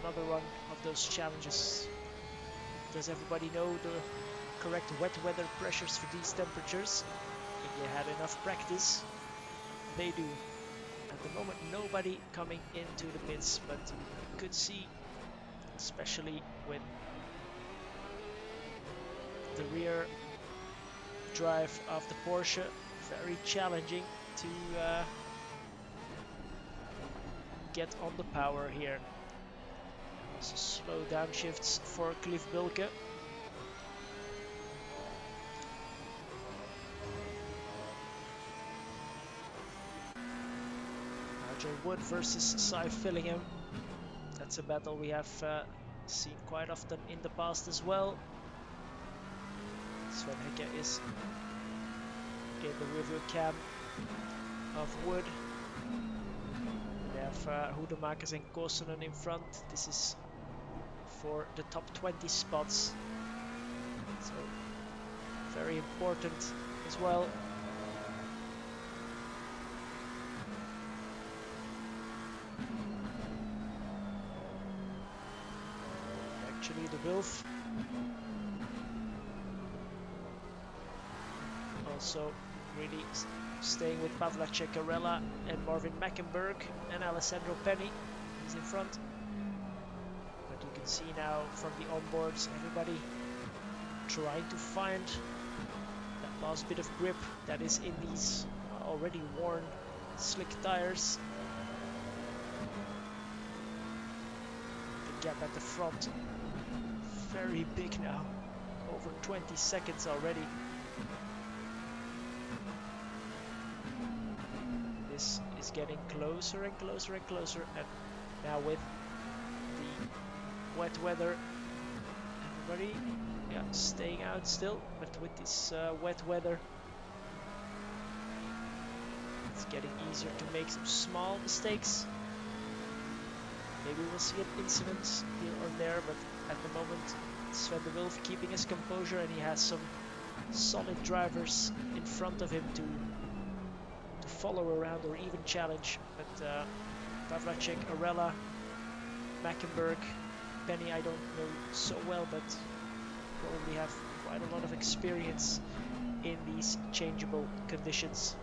another one of those challenges. Does everybody know the correct wet weather pressures for these temperatures? If they had enough practice, they do. At the moment, nobody coming into the pits, but you could see, especially with the rear drive of the Porsche, very challenging to get on the power here. Also slow downshifts for Cliff Bilke. Nigel Wood versus Cy Fillingham. That's a battle we have seen quite often in the past as well. Sven Hecke is in the rearview cam of Wood. They have Hoedemakers and Koossenen in front. This is for the top 20 spots. So very important as well. Actually, the Wilf also really staying with Pavlacek, Arella and Marvin Mackenberg, and Alessandro Penny is in front. But you can see now from the onboards, everybody trying to find that last bit of grip that is in these already worn slick tires. The gap at the front very big now, over 20 seconds already. This is getting closer and closer and closer, and now with the wet weather, everybody staying out still, but with this wet weather, it's getting easier to make some small mistakes. Maybe we'll see an incident here or there, but at the moment Sven de Wilf keeping his composure, and he has some solid drivers in front of him to follow around or even challenge. But Pavlacek, Arella, Mackenberg, Penny I don't know so well, but probably have quite a lot of experience in these changeable conditions.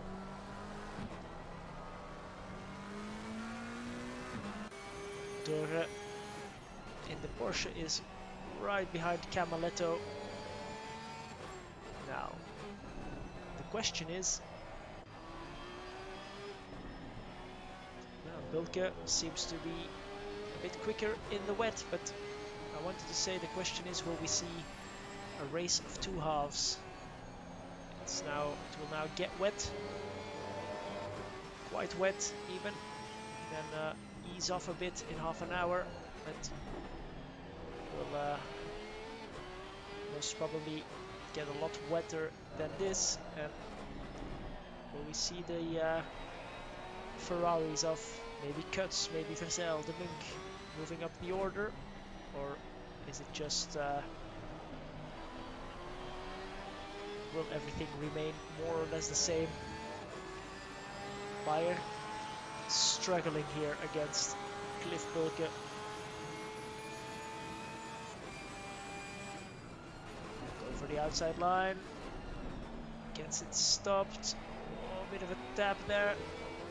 Dore in the Porsche is right behind Camaletto. Now, the question is, Bilke seems to be a bit quicker in the wet, but I wanted to say the question is, will we see a race of two halves? It will now get wet, quite wet even, then ease off a bit in half an hour, but will most probably get a lot wetter than this. And will we see the Ferraris of maybe Cuts, maybe Verzel, De Munk moving up the order, or is it just will everything remain more or less the same? Bayer struggling here against Cliff Bilke. Go for the outside line, gets it stopped. Oh, a bit of a tap there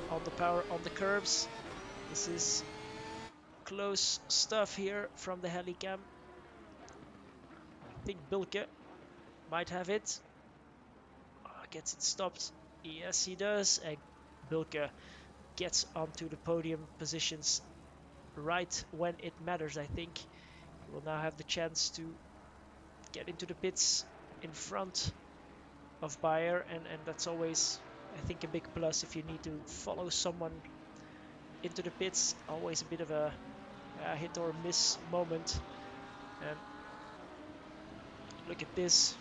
on the power on the curbs. This is close stuff here from the helicam. I think Bilke might have it. Gets it stopped. Yes, he does. And Bilke gets onto the podium positions right when it matters, I think. He will now have the chance to get into the pits in front of Bayer, and that's always, I think, a big plus if you need to follow someone into the pits. Always a bit of a hit or miss moment. And look at this.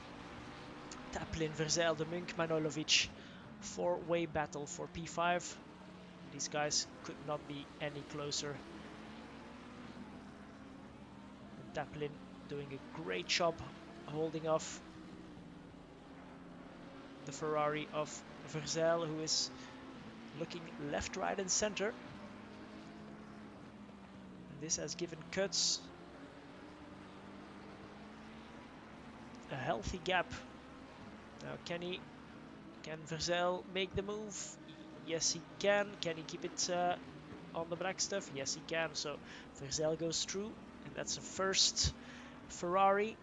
Taplin, Verzeil, De Munk, Manojlovic. Four-way battle for P5. These guys could not be any closer. And Taplin doing a great job holding off the Ferrari of Verzeil, who is looking left, right and center. And this has given Kuts a healthy gap. Now can Verzeil make the move? Yes he can. Can he keep it on the black stuff? Yes he can. So Verzeil goes through, and that's the first Ferrari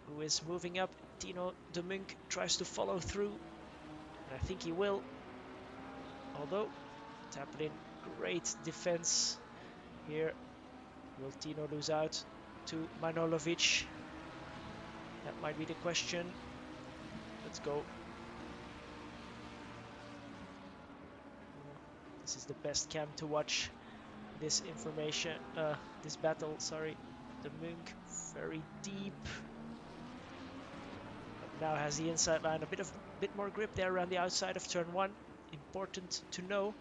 who is moving up. Tino De Munk tries to follow through, and I think he will. Although Taplin, great defense here. Will Tino lose out to Manojlovic? That might be the question. Let's go. This is the best cam to watch this information, this battle, sorry. The Munk very deep. But now has the inside line, a bit more grip there around the outside of turn 1. Important to know.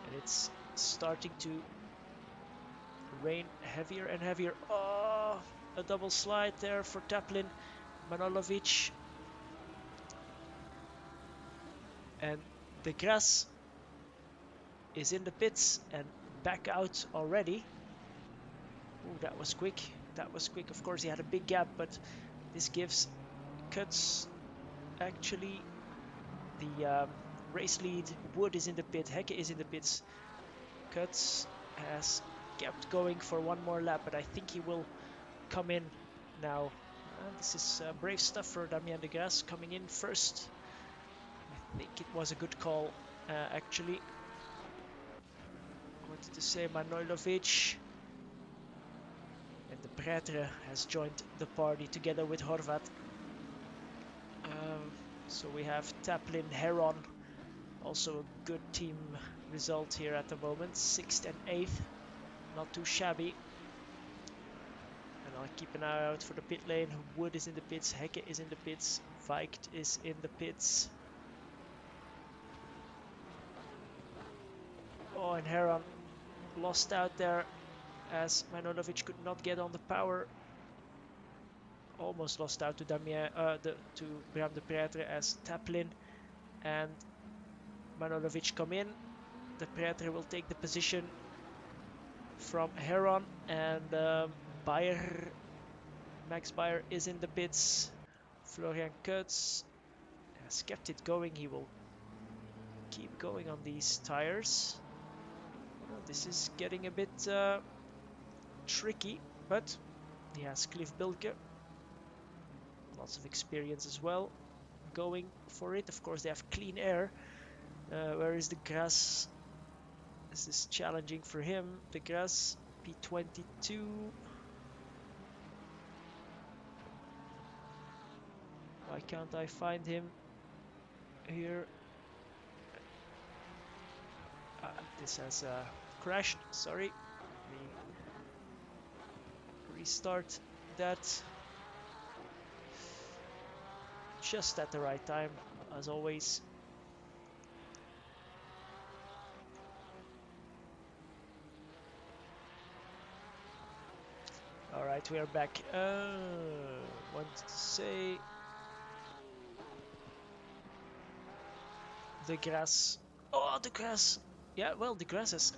And it's starting to rain heavier and heavier. Oh, a double slide there for Taplin. Manojlovic. And the grass is in the pits and back out already. Oh, that was quick. That was quick. Of course, he had a big gap, but this gives Kuts actually the race lead. Wood is in the pit. Hecke is in the pits. Kuts has kept going for one more lap, but I think he will come in now. This is brave stuff for Damien de Grasse coming in first. I think it was a good call, actually. I wanted to say Manojlovic. And the Prêtre has joined the party together with Horvat. So we have Taplin, Heron. Also a good team result here at the moment. 6th and 8th. Not too shabby. And I'll keep an eye out for the pit lane. Wood is in the pits. Hecke is in the pits. Veikt is in the pits. Oh, and Heron lost out there as Manojlovic could not get on the power. Almost lost out to Damien, to Bram de Prêtre as Taplin and Manojlovic come in. De Prêtre will take the position from Heron, and Bayer, Max Bayer is in the pits. Florian Kuts has kept it going. He will keep going on these tires. Well, this is getting a bit tricky, but he has Cliff Bilke. Lots of experience as well going for it. Of course, they have clean air. Where is the grass? This is challenging for him. The grass, P22. Why can't I find him here? This has crashed. Sorry. Let me restart that. Just at the right time, as always. Alright, we are back. Wanted to say the grass. Oh, the grass. Yeah, well, the grass has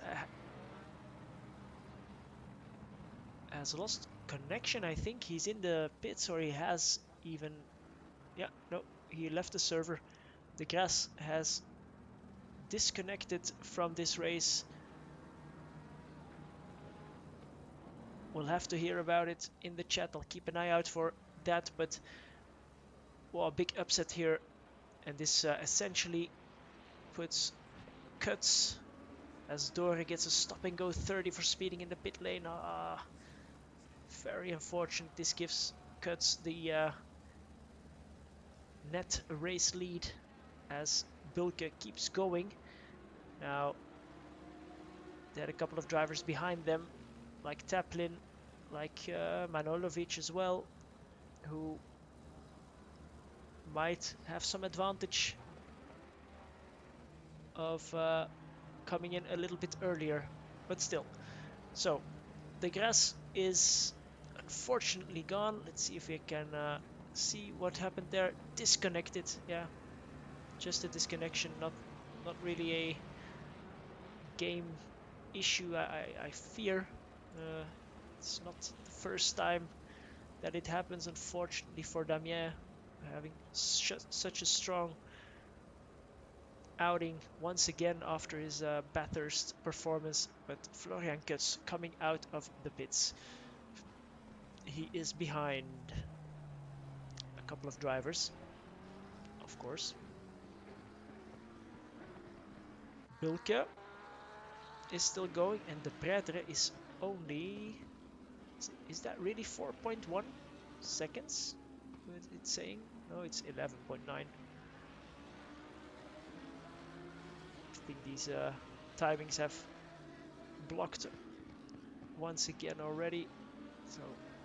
lost connection. I think he's in the pits, or he has even. Yeah, no, he left the server. The grass has disconnected from this race. We'll have to hear about it in the chat. I'll keep an eye out for that. But, well, big upset here. And this essentially puts Kuts as Dore gets a stop and go 30 for speeding in the pit lane. Very unfortunate. This gives Kuts the net race lead as Bilke keeps going. Now, they had a couple of drivers behind them, like Taplin, like Manolovic as well, who might have some advantage of coming in a little bit earlier, but still. So, the grass is unfortunately gone. Let's see if we can see what happened there. Disconnected, yeah. Just a disconnection, not really a game issue, I fear. It's not the first time that it happens, unfortunately, for Damien, having such a strong outing once again after his Bathurst performance. But Florian Kuts coming out of the pits. He is behind a couple of drivers, of course. Bilke is still going, and De Pretre is only... Is that really 4.1 seconds? What is it saying? No, it's 11.9. I think these timings have blocked once again already. So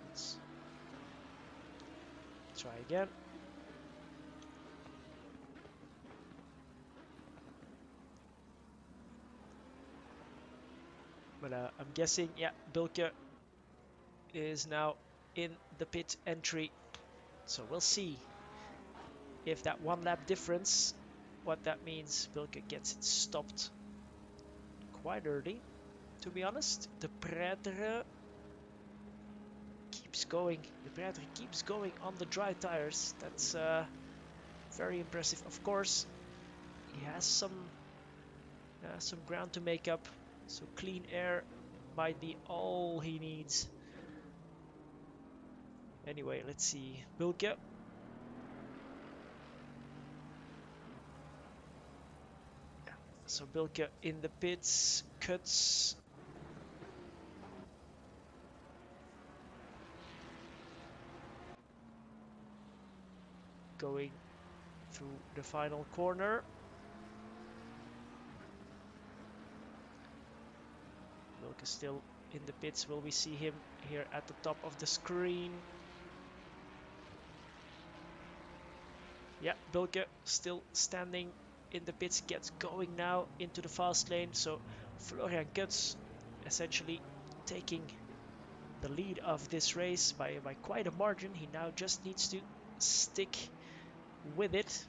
let's try again. But I'm guessing, yeah, Bilke is now in the pit entry. So we'll see if that one lap difference, what that means. Bilke gets it stopped quite early, to be honest. De Pretre keeps going. De Pretre keeps going on the dry tires. That's very impressive. Of course, he has some ground to make up. So clean air might be all he needs. Anyway, let's see. Bilke. So Bilke in the pits. Cuts. Going through the final corner. Bilke still in the pits. Will we see him here at the top of the screen? Yeah, Bilke still standing in the pits, gets going now into the fast lane. So Florian Kuts essentially taking the lead of this race by quite a margin. He now just needs to stick with it.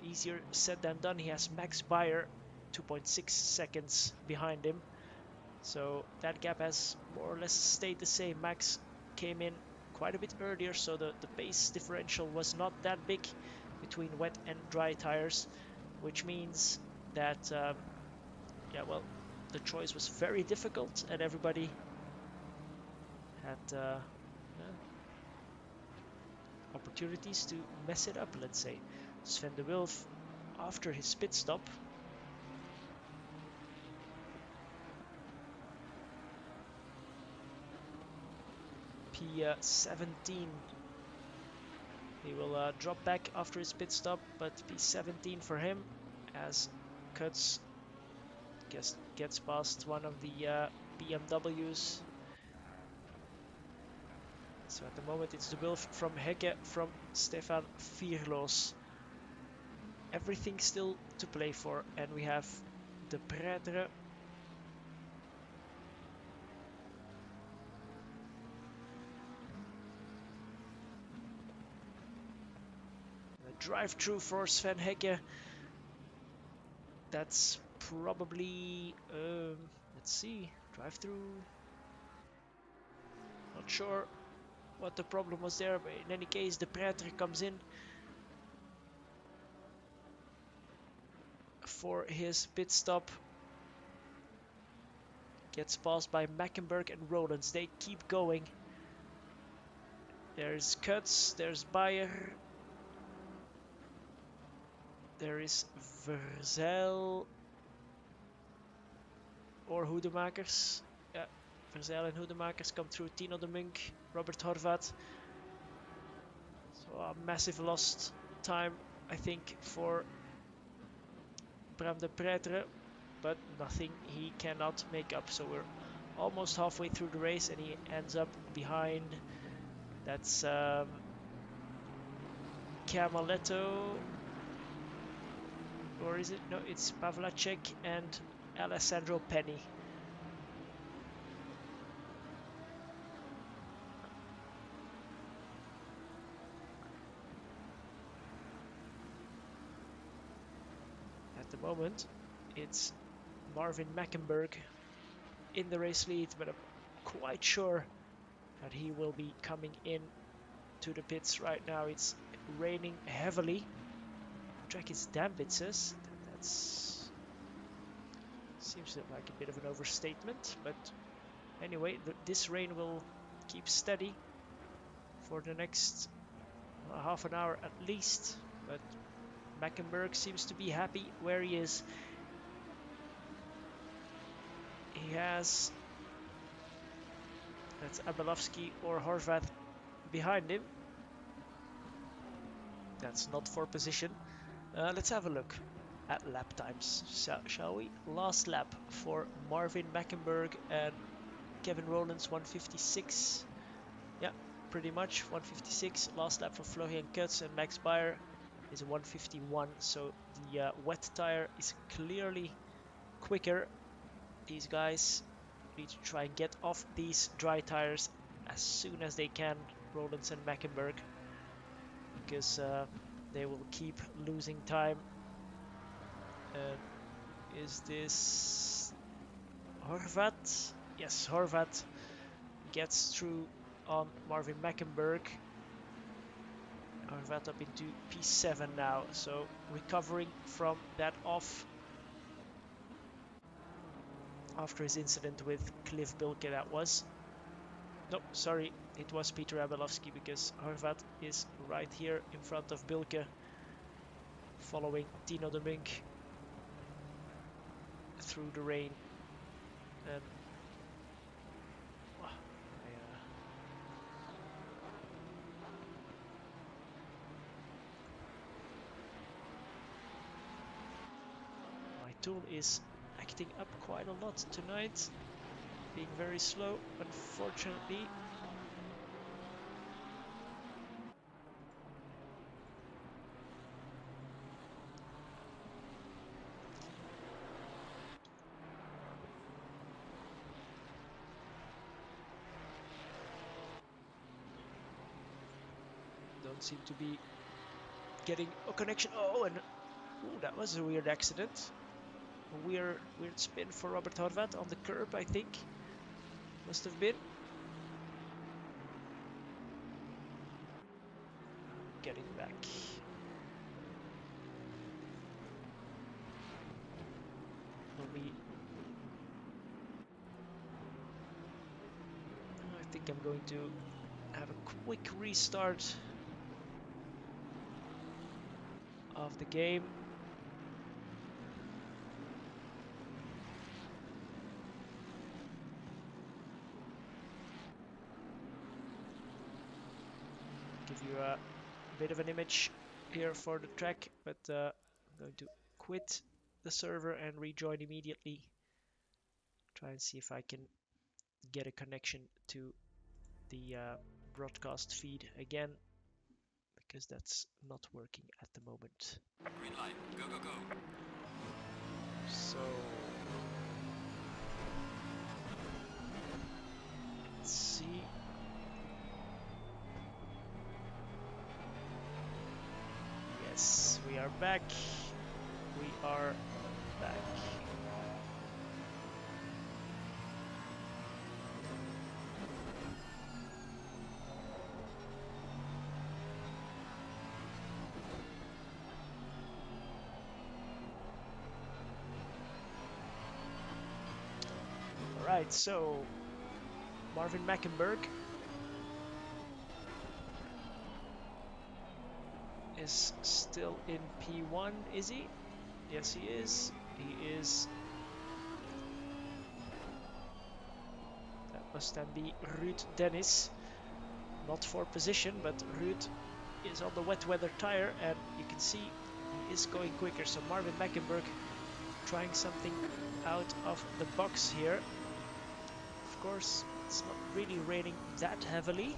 Easier said than done. He has Max Bayer 2.6 seconds behind him. So that gap has more or less stayed the same. Max came in quite a bit earlier, so the pace differential was not that big between wet and dry tires, which means that, yeah, well, the choice was very difficult and everybody had opportunities to mess it up, let's say. Sven de Wilf, after his pit stop, P17. He will drop back after his pit stop, but P17 for him as Kuts gets past one of the BMWs. So at the moment it's the Wilf from Hecke from Stefan Vierloos. Everything still to play for, and we have De Pretre. Drive-through for Sven Hecke. That's probably, let's see, drive-through. Not sure what the problem was there, but in any case, De Pretre comes in for his pit stop. Gets passed by Mackenberg and Rollins. They keep going. There's Kuts, there's Bayer. There is Verzeil or Hoedemakers. Yeah, Verzeil and Hoedemakers come through. Tino de Munk, Robert Horvat. So a massive lost time I think, for Bram de Pretre, but nothing he cannot make up. So we're almost halfway through the race and he ends up behind. That's Camaletto, or is it? No, it's Pavlacek and Alessandro Penny. At the moment, it's Marvin Mackenberg in the race lead, but I'm quite sure that he will be coming in to the pits right now. It's raining heavily. The track is damp, it says. That's seems like a bit of an overstatement, but anyway, this rain will keep steady for the next half an hour at least. But Mackenberg seems to be happy where he is. He has, that's Abelovsky or Horvath behind him. That's not for position. Let's have a look at lap times, shall we? Last lap for Marvin Mackenberg and Kevin Rowlands, 156. Yeah, pretty much 156. Last lap for Florian Kutz and Max Bayer is 151. So the wet tire is clearly quicker. These guys need to try and get off these dry tires as soon as they can, Rowlands and Mackenberg, because they will keep losing time. Is this Horvath? Yes, Horvath gets through on Marvin Mackenberg. Horvath up into P7 now, so recovering from that off after his incident with Cliff Bilke. That was. No, sorry, it was Peter Abelovsky, because Horvath is right here in front of Bilke, following Tino de Munk through the rain. And my tool is acting up quite a lot tonight, being very slow, unfortunately. Don't seem to be getting a connection. Oh, and ooh, that was a weird accident. A weird spin for Robert Horvath on the curb, I think. Must have been. Getting back. I think I'm going to have a quick restart of the game. Give you a bit of an image here for the track, but I'm going to quit the server and rejoin immediately. Try and see if I can get a connection to the broadcast feed again, because that's not working at the moment. Green light, go, go, go. So let's see. Yes, we are back. We are back. Alright, so Marvin Mackenberg is still in P1, is he? Yes, he is. He is. That must then be Ruud Dennis. Not for position, but Ruud is on the wet weather tire, and you can see He is going quicker, so Marvin Meckenberg trying something out of the box here. Of course, it's not really raining that heavily,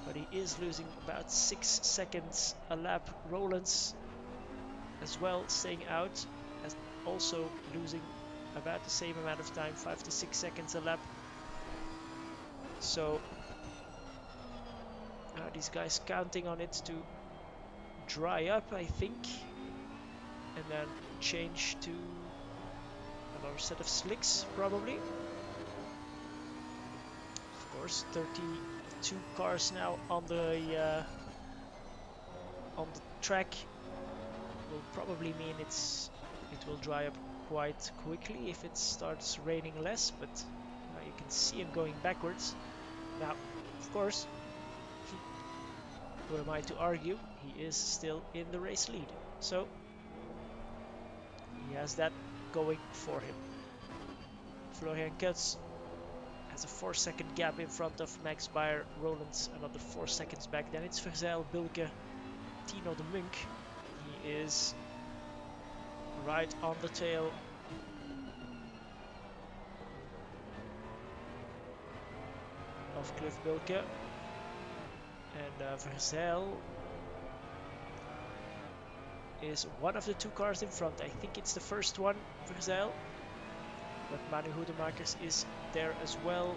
but he is losing about 6 seconds a lap. Rollins as well staying out, as also losing about the same amount of time, 5 to 6 seconds a lap. So these guys counting on it to dry up, I think, and then change to another set of slicks probably. Of course, 32 cars now on the track will probably mean it will dry up quite quickly if it starts raining less, but you can see him going backwards. Now, of course, who am I to argue? He is still in the race lead, so he has that going for him. Florian Kutz has a 4-second gap in front of Max Bayer. Rollins another 4 seconds back. Then it's Verzeil, Bilke, Tino de Munk. He is right on the tail of Cliff Bilke. And Verzeil is one of the 2 cars in front. I think it's the first one, Verzeil. But Manu Hoedemakers is there as well.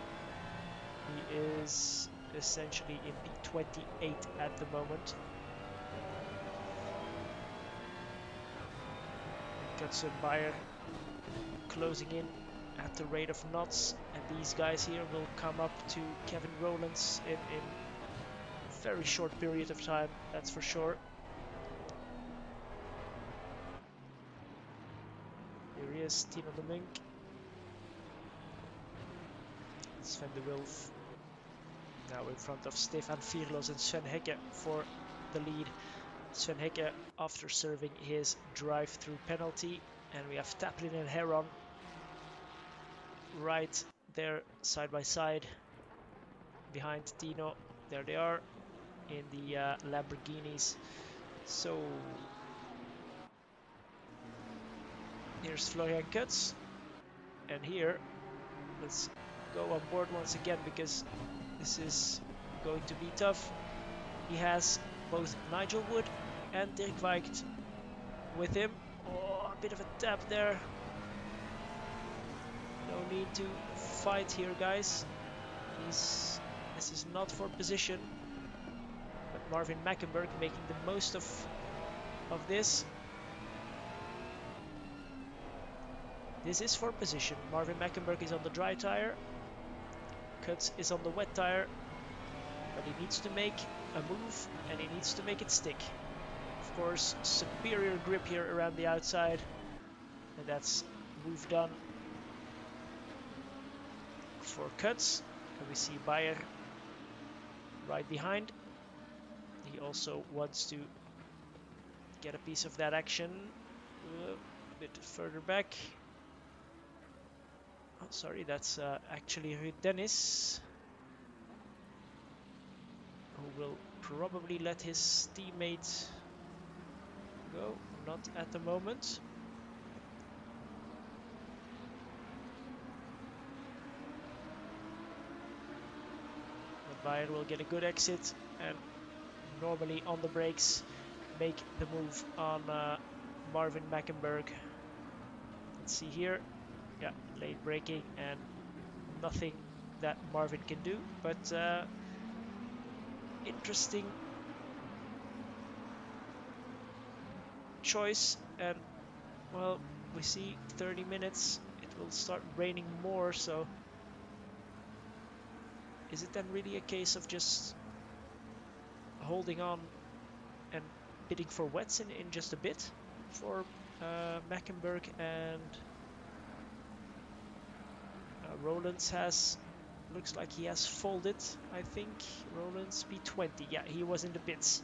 He is essentially in P28 at the moment. Kutz and Bayer closing in at the rate of knots, and these guys here will come up to Kevin Rollins in a very short period of time, that's for sure. Here he is, Tino de Munk. Sven de Wilf now in front of Stefan Vierlos and Sven Hekke for the lead. Sven Hekke after serving his drive-through penalty, and we have Taplin and Heron right there side by side behind Tino. There they are in the Lamborghinis. So here's Florian Kutz, and here let's go on board once again because this is going to be tough. He has both Nigel Wood and Dirk Weicht with him. Oh, a bit of a tap there. No need to fight here, guys. This is not for position. But Marvin Meckenberg making the most of this. This is for position. Marvin Meckenberg is on the dry tire. Kutz is on the wet tire. But he needs to make a move and he needs to make it stick. Of course, superior grip here around the outside. And that's move done for Kutz. And we see Bayer right behind. He also wants to get a piece of that action. A bit further back. Oh, sorry, that's actually Ruud Dennis, who will probably let his teammate go. Not at the moment. But Bayer will get a good exit and normally on the brakes make the move on Marvin Meckenberg. Let's see here. Yeah, late braking and nothing that Marvin can do, but interesting choice. And well, we see 30 minutes, it will start raining more, so is it then really a case of just holding on and bidding for wets in just a bit for Meckenberg? And Rollins looks like he has folded, I think. Rollins P20, yeah, he was in the pits.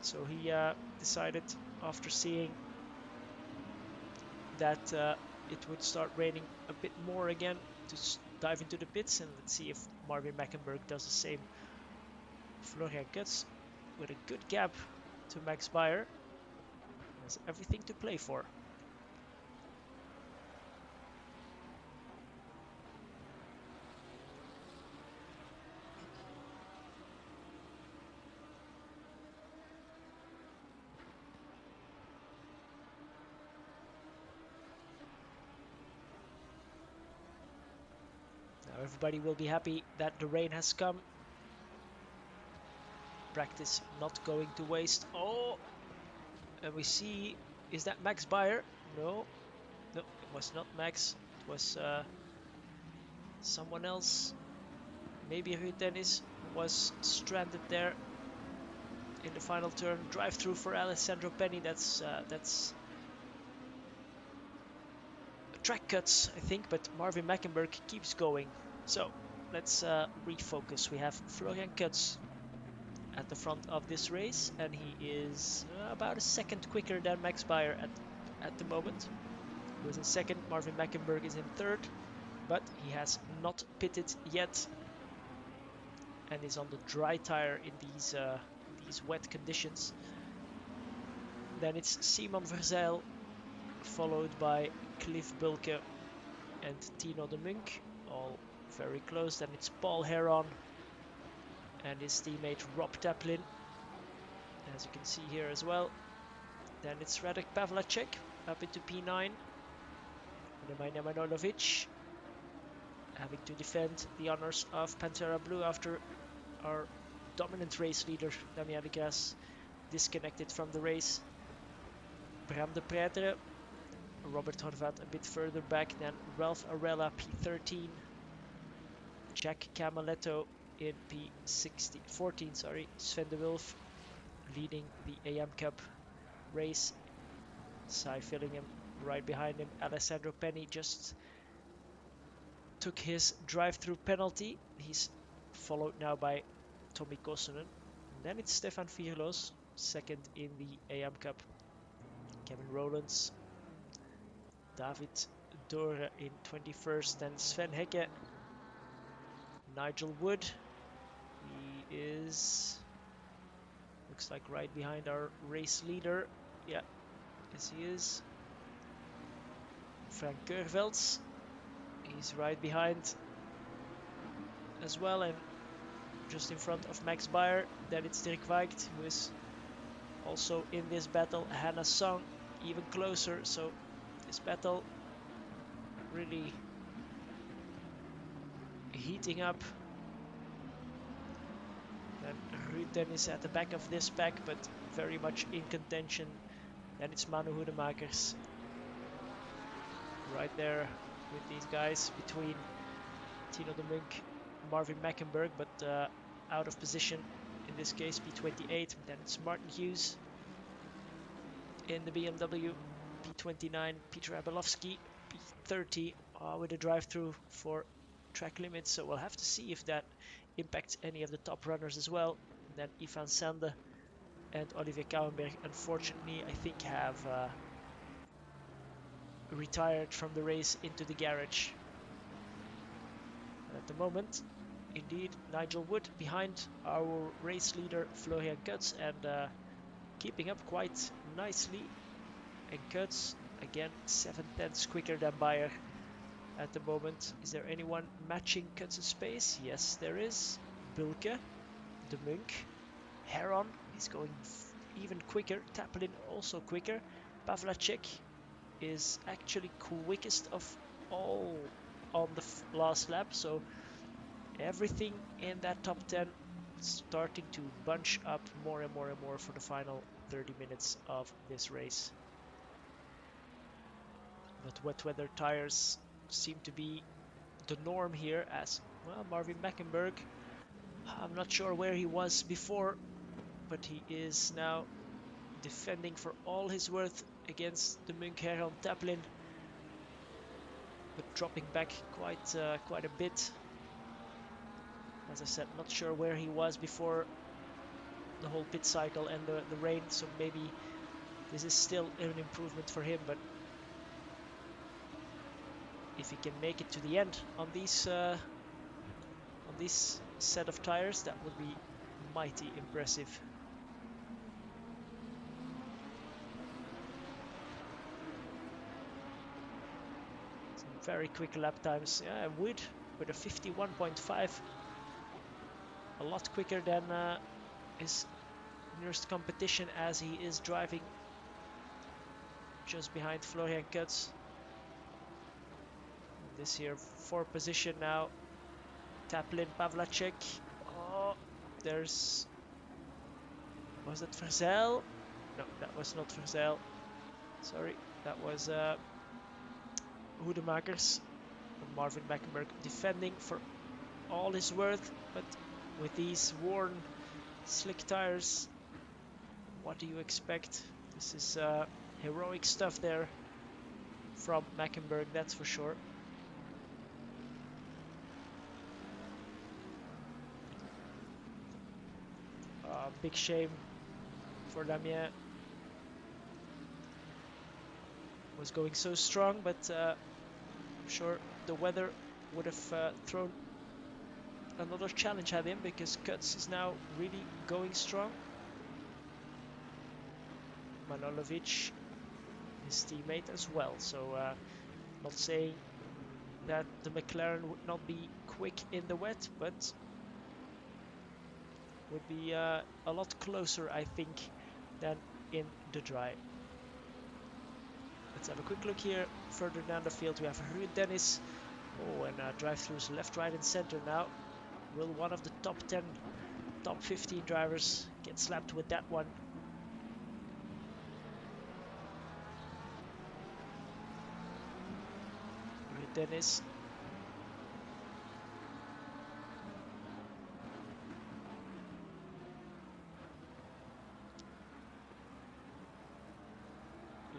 So he decided after seeing that it would start raining a bit more again to dive into the pits, and let's see if Marvin Meckenberg does the same. Florian Kutz with a good gap to Max Bayer. Has everything to play for. Now everybody will be happy that the rain has come. Practice not going to waste. Oh, and we see, is that Max Bayer? No, no, it was not Max. It was someone else. Maybe Rui Dennis was stranded there in the final turn. Drive through for Alessandro Penny. That's track cuts, I think, but Marvin Mackenberg keeps going. So let's refocus. We have Florian Kutz at the front of this race, and he is about a second quicker than Max Bayer at the moment. He was in second. Marvin Mackenberg is in third, but he has not pitted yet and is on the dry tire in these wet conditions. Then it's Simon Verzeil, followed by Cliff Bulke and Tino de Munk, all very close. Then it's Paul Heron and his teammate Rob Taplin, as you can see here as well. Then it's Radek Pavlacek up into P9. Nemanja Manojlovic having to defend the honors of Pantera Blue after our dominant race leader Damien de Grasse disconnected from the race. Bram de Pretre, Robert Horvat a bit further back, then Ralph Arella P13, Jack Camaletto in P14, sorry, Sven de Wulf leading the AM Cup race, Cy Fillingham right behind him. Alessandro Penny just took his drive-through penalty. He's followed now by Tommy Kosonen. And then it's Stefan Virlos, second in the AM Cup. Kevin Rowlands, David Dore in 21st, then Sven Hecke, Nigel Wood. He is, looks like right behind our race leader. Yeah, yes he is. Frank Keurvelds, he's right behind as well, and just in front of Max Bayer. Then it's Dirk Weigt, who is also in this battle. Hannah Song even closer, so this battle really heating up. And Ruud Dennis at the back of this pack, but very much in contention. Then it's Manu Hoedemakers right there with these guys between Tino de Munk, Marvin Mackenberg, but out of position in this case, P28. Then it's Martin Hughes in the BMW, P29, Peter Abelovsky, P30 with a drive-through for track limits, so we'll have to see if that impacts any of the top runners as well. And then Ivan Sande and Olivier Kouwenberg, unfortunately, I think have retired from the race into the garage. And at the moment, indeed, Nigel Wood behind our race leader Florian Kutz, and keeping up quite nicely. And Kutz, again, 7/10 quicker than Bayer at the moment. Is there anyone matching Kutz's pace? Yes, there is. Bulke, de Munk, Heron is going even quicker. Taplin also quicker. Pavlacek is actually quickest of all on the last lap, so everything in that top 10 starting to bunch up more and more and more for the final 30 minutes of this race. But wet weather tires seem to be the norm here, as well. Marvin Mackenberg, I'm not sure where he was before, but he is now defending for all his worth against the Munk, Heron, Taplin, but dropping back quite a bit. As I said, not sure where he was before the whole pit cycle and the rain, so maybe this is still an improvement for him, but if he can make it to the end on this set of tires, that would be mighty impressive. Very quick lap times. Yeah, Wood with a 51.5. A lot quicker than his nearest competition, as he is driving just behind Florian Kutz. This here, 4th position now. Taplin, Pavlacek. Oh, there's... Was it Verzel? No, that was not Verzel. Sorry, that was Hoedemakers. Marvin Mackenberg defending for all his worth, but with these worn, slick tires, what do you expect? This is heroic stuff there from Mackenberg, that's for sure. Big shame for Damien. Was going so strong, but I'm sure the weather would have thrown another challenge at him, because Kutz is now really going strong. Manojlovic, his teammate as well, so not saying that the McLaren would not be quick in the wet, but would be a lot closer, I think, than in the dry. Let's have a quick look here. Further down the field we have Ruud Dennis. Oh, and drive-throughs left, right and center now. Will one of the top 10, top 15 drivers get slapped with that one? Ruud Dennis.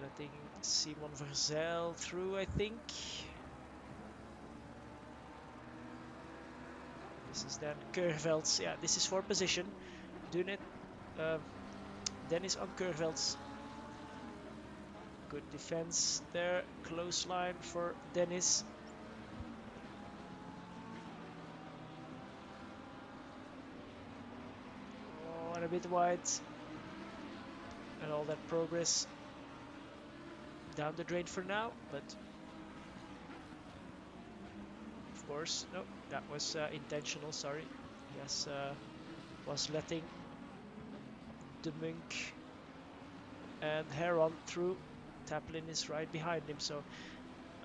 Letting Simon Verzel through, I think. This is then Keurvelds. Yeah, this is for position. Dunet, Dennis on Keurvelds. Good defense there. Close line for Dennis. Oh, and a bit wide. And all that progress down the drain for now, but of course, no, that was intentional, sorry. Yes, was letting De Munk and Heron through. Taplin is right behind him, so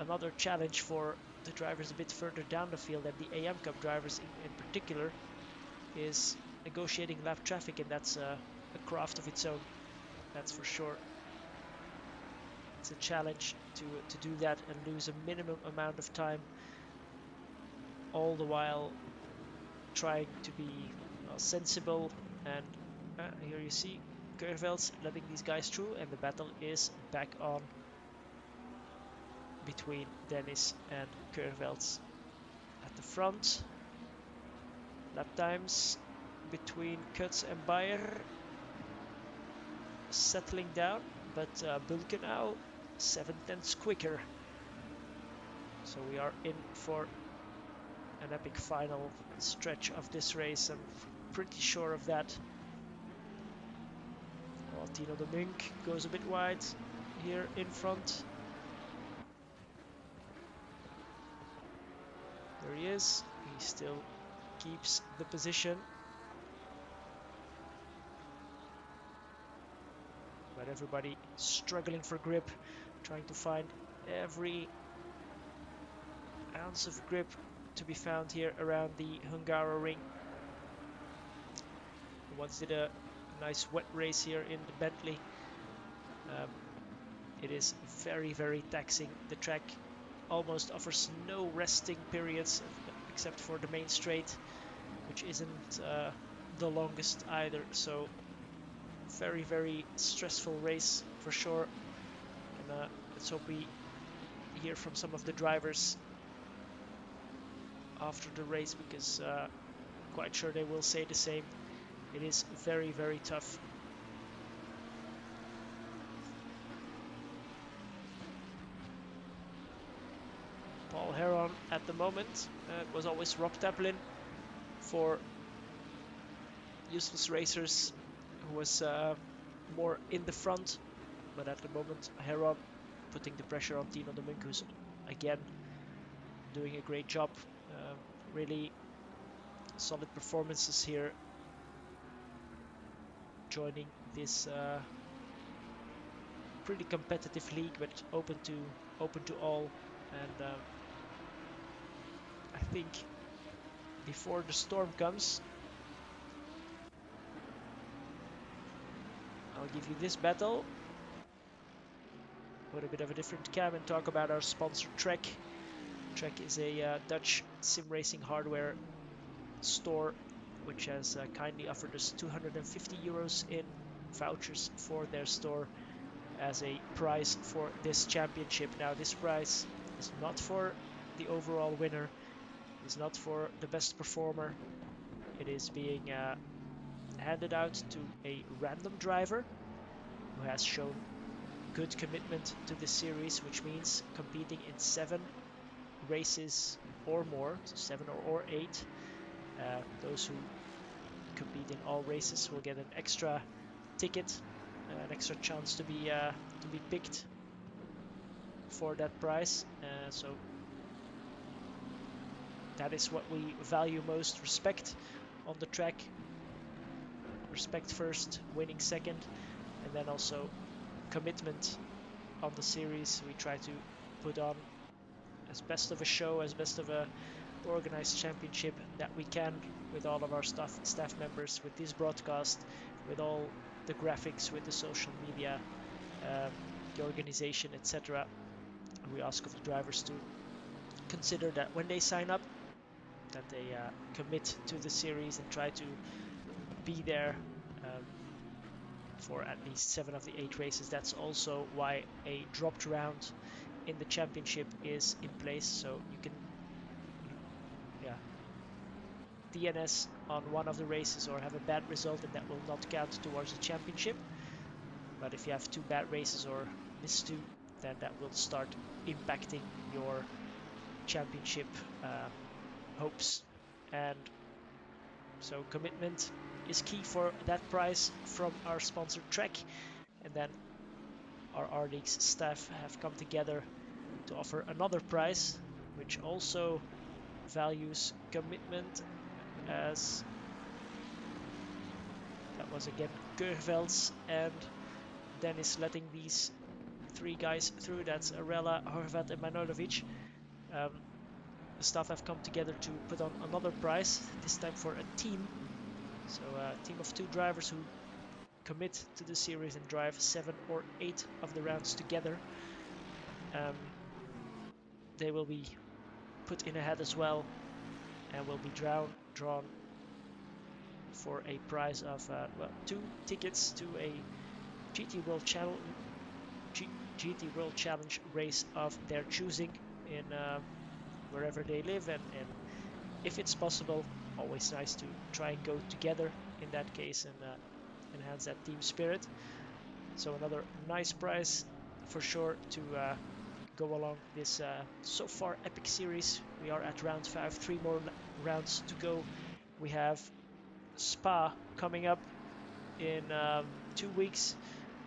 another challenge for the drivers a bit further down the field, and the AM Cup drivers in particular, is negotiating lap traffic, and that's a craft of its own, that's for sure. It's a challenge to do that and lose a minimum amount of time, all the while trying to be sensible. And here you see Keurvelds letting these guys through, and the battle is back on between Dennis and Keurvelds at the front. Lap times between Kutz and Bayer settling down, but Bulkenau 7/10 quicker. So we are in for an epic final stretch of this race. I'm pretty sure of that. Well, Tino de Munk goes a bit wide here in front. There he is. He still keeps the position. But everybody struggling for grip, trying to find every ounce of grip to be found here around the Hungaroring. Once did a nice wet race here in the Bentley. It is very, very taxing. The track almost offers no resting periods except for the main straight, which isn't the longest either. So very, very stressful race for sure. And let's hope we hear from some of the drivers after the race, because quite sure they will say the same. It is very, very tough. Paul Heron at the moment. It was always Rob Taplin for useless racers, who was more in the front, but at the moment Heron putting the pressure on Tino de Munk, who's again doing a great job. Really solid performances here, joining this pretty competitive league, but open to all. And I think before the storm comes, I'll give you this battle with a bit of a different cam and talk about our sponsor Trek. Trek is a Dutch sim racing hardware store which has kindly offered us 250 euros in vouchers for their store as a prize for this championship. Now this prize is not for the overall winner, is not for the best performer. It is being handed out to a random driver who has shown good commitment to the series, which means competing in 7 races or more, so 7 or 8. Those who compete in all races will get an extra ticket, an extra chance to be picked for that prize. So that is what we value most: respect on the track, respect first, winning second, and then also commitment on the series. We try to put on as best of a show, as best of a organized championship that we can, with all of our staff members, with this broadcast, with all the graphics, with the social media, the organization, etc. We ask of the drivers to consider that when they sign up, that they commit to the series and try to be there for at least 7 of the 8 races. That's also why a dropped round in the championship is in place, so you can DNS on one of the races or have a bad result, and that will not count towards the championship. But if you have 2 bad races or miss 2, then that will start impacting your championship hopes. And so commitment is key for that prize from our sponsor Trek. And then our R-League's staff have come together to offer another prize, which also values commitment, as that was again Gervelds and Dennis letting these 3 guys through. That's Arella, Horvat and Manojlovic. The staff have come together to put on another prize, this time for a team. So a team of 2 drivers who commit to the series and drive 7 or 8 of the rounds together. They will be put in ahead as well and will be drawn for a prize of 2 tickets to a GT World Challenge race of their choosing in wherever they live, and if it's possible, always nice to try and go together in that case and enhance that team spirit. So another nice prize for sure to go along this so far epic series. We are at round 5, 3 more rounds to go. We have Spa coming up in 2 weeks,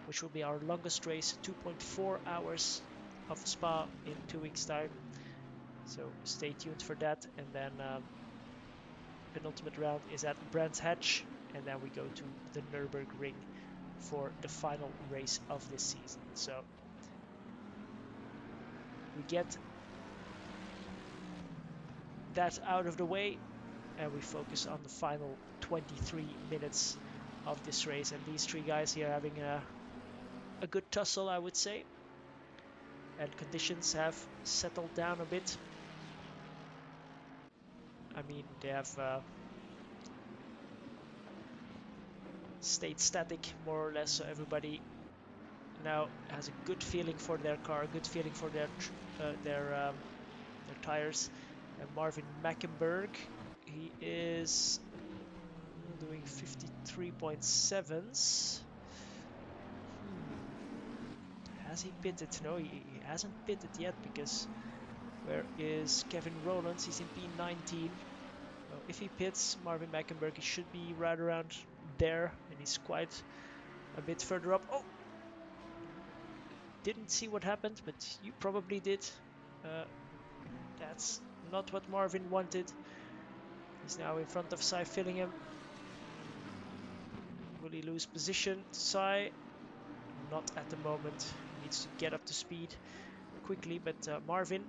which will be our longest race, 2.4 hours of Spa in 2 weeks time. So stay tuned for that. And then penultimate round is at Brands Hatch, and then we go to the Nürburgring for the final race of this season. So we get that out of the way and we focus on the final 23 minutes of this race. And these 3 guys here having a good tussle, I would say. And conditions have settled down a bit. I mean, they have stayed static more or less, so everybody now has a good feeling for their car, a good feeling for their tires. And Marvin Mackenberg, he is doing 53.7s. Has he pitted? No, he hasn't pitted yet, because where is Kevin Rowlands? He's in P19. Well, if he pits, Marvin Mackenberg, he should be right around there, and he's quite a bit further up. Oh! Didn't see what happened, but you probably did. That's not what Marvin wanted. He's now in front of Cy Fillingham. Will he lose position to Cy? Not at the moment. He needs to get up to speed quickly, but Marvin,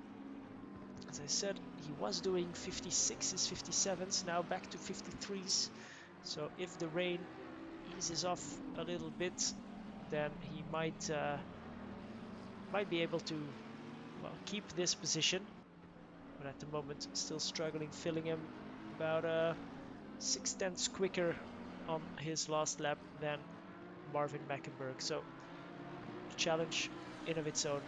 as I said, he was doing 56s, 57s, now back to 53s. So if the rain eases off a little bit, then he might be able to, well, keep this position. But at the moment, still struggling. Fillingham about 6/10 quicker on his last lap than Marvin Mackenberg. So challenge in of its own.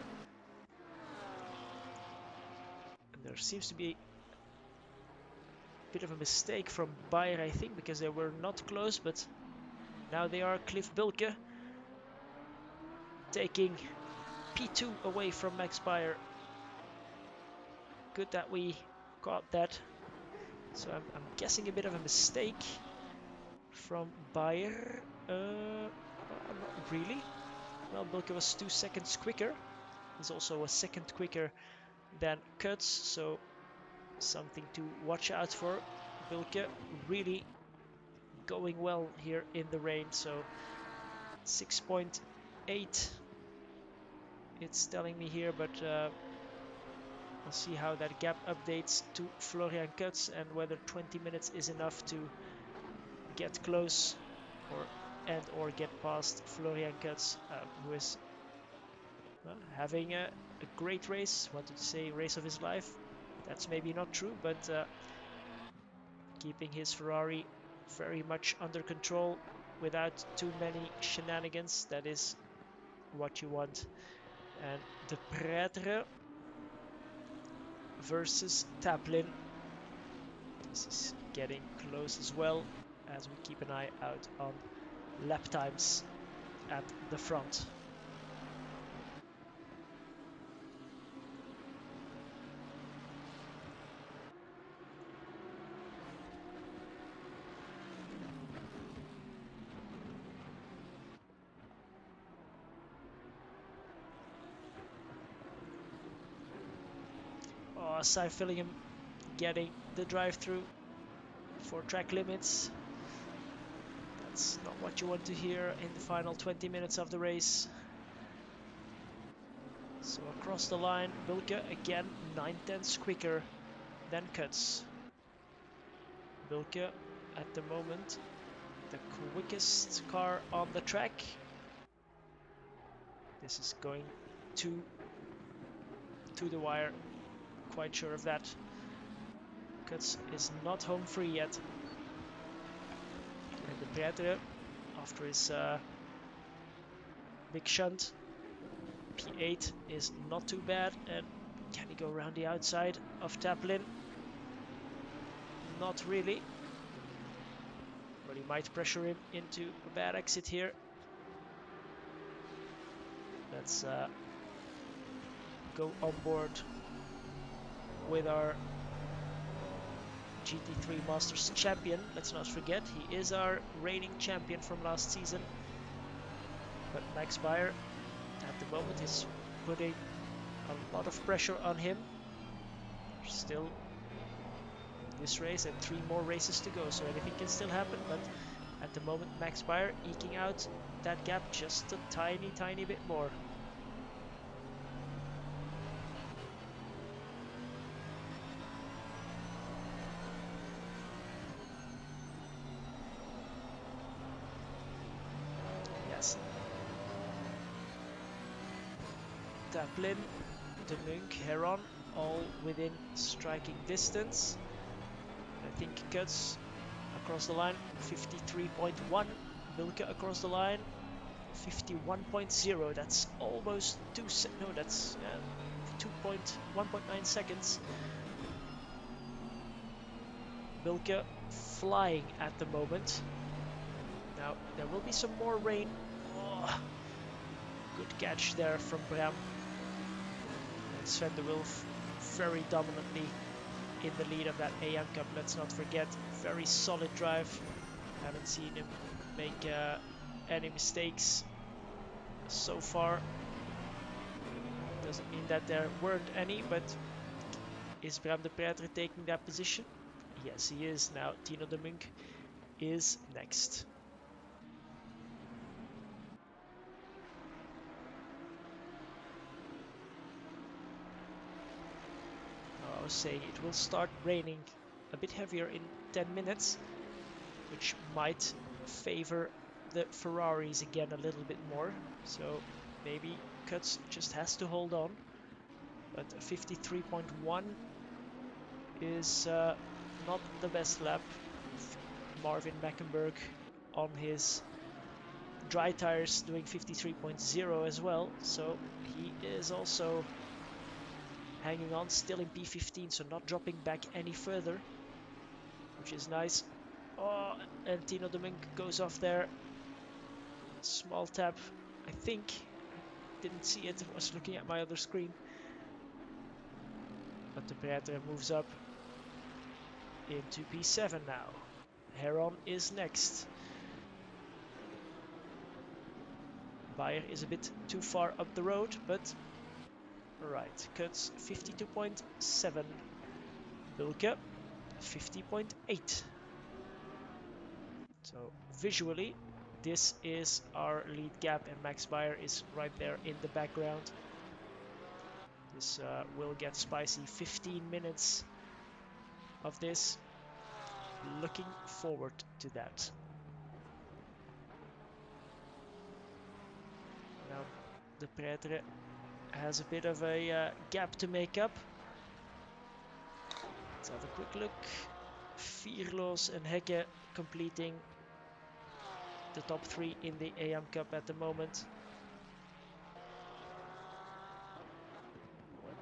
And there seems to be a bit of a mistake from Bayer, I think, because they were not close, but now they are. Cliff Bilke taking P2 away from Max Bayer. Good that we caught that. So I'm guessing a bit of a mistake from Bayer. Not really. Well, Bilke was 2 seconds quicker. He's also a second quicker than Cuts, so something to watch out for. Bilke really going well here in the rain, so 6.8 it's telling me here, but we'll see how that gap updates to Florian Cuts and whether 20 minutes is enough to get close or get past Florian Cuts, who is having a great race. Wanted to say race of his life. That's maybe not true, but keeping his Ferrari very much under control without too many shenanigans. That is what you want. And De Pretre versus Taplin. This is getting close as well, as we keep an eye out on lap times at the front. Cy Fillingham getting the drive-through for track limits. That's not what you want to hear in the final 20 minutes of the race. So across the line, Bilke again 9/10 quicker than Cuts. Bilke at the moment the quickest car on the track. This is going to the wire. Quite sure of that. Cuts is not home free yet. And De Pretre, after his big shunt, P8 is not too bad. And can he go around the outside of Taplin? Not really. But he might pressure him into a bad exit here. Let's go on board with our GT3 Masters champion. Let's not forget, he is our reigning champion from last season. But Max Bayer at the moment is putting a lot of pressure on him. There's still this race and 3 more races to go, so anything can still happen. But at the moment, Max Bayer eking out that gap just a tiny bit more. Taplin, De Munk, Heron, all within striking distance. I think Cuts across the line 53.1, Bilke across the line 51.0. That's almost 1.9 seconds. Bilke flying at the moment. Now there will be some more rain. Oh, good catch there from Bram. And Sven de Wulf very dominantly in the lead of that AM Cup. Let's not forget, very solid drive. Haven't seen him make any mistakes so far. Doesn't mean that there weren't any, but Is Bram de Pretre taking that position? Yes, he is. Now Tino de Munk is next. I was saying it will start raining a bit heavier in 10 minutes, which might favor the Ferraris again a little bit more. So maybe Cuts just has to hold on. But 53.1 is not the best lap. Marvin Mackenberg on his dry tires doing 53.0 as well. So he is also hanging on, still in P15, so not dropping back any further, which is nice. Oh, and Tino de Munk goes off there. Small tap, I think. Didn't see it, was looking at my other screen. But de Pretre moves up into P7 now. Heron is next. Bayer is a bit too far up the road, but right. Cuts 52.7. Bilke 50.8. So visually, this is our lead gap, and Max Bayer is right there in the background. This will get spicy. 15 minutes of this. Looking forward to that. Now, de Pretre has a bit of a gap to make up. Let's have a quick look. Vierloos and Hekke completing the top 3 in the AM Cup at the moment.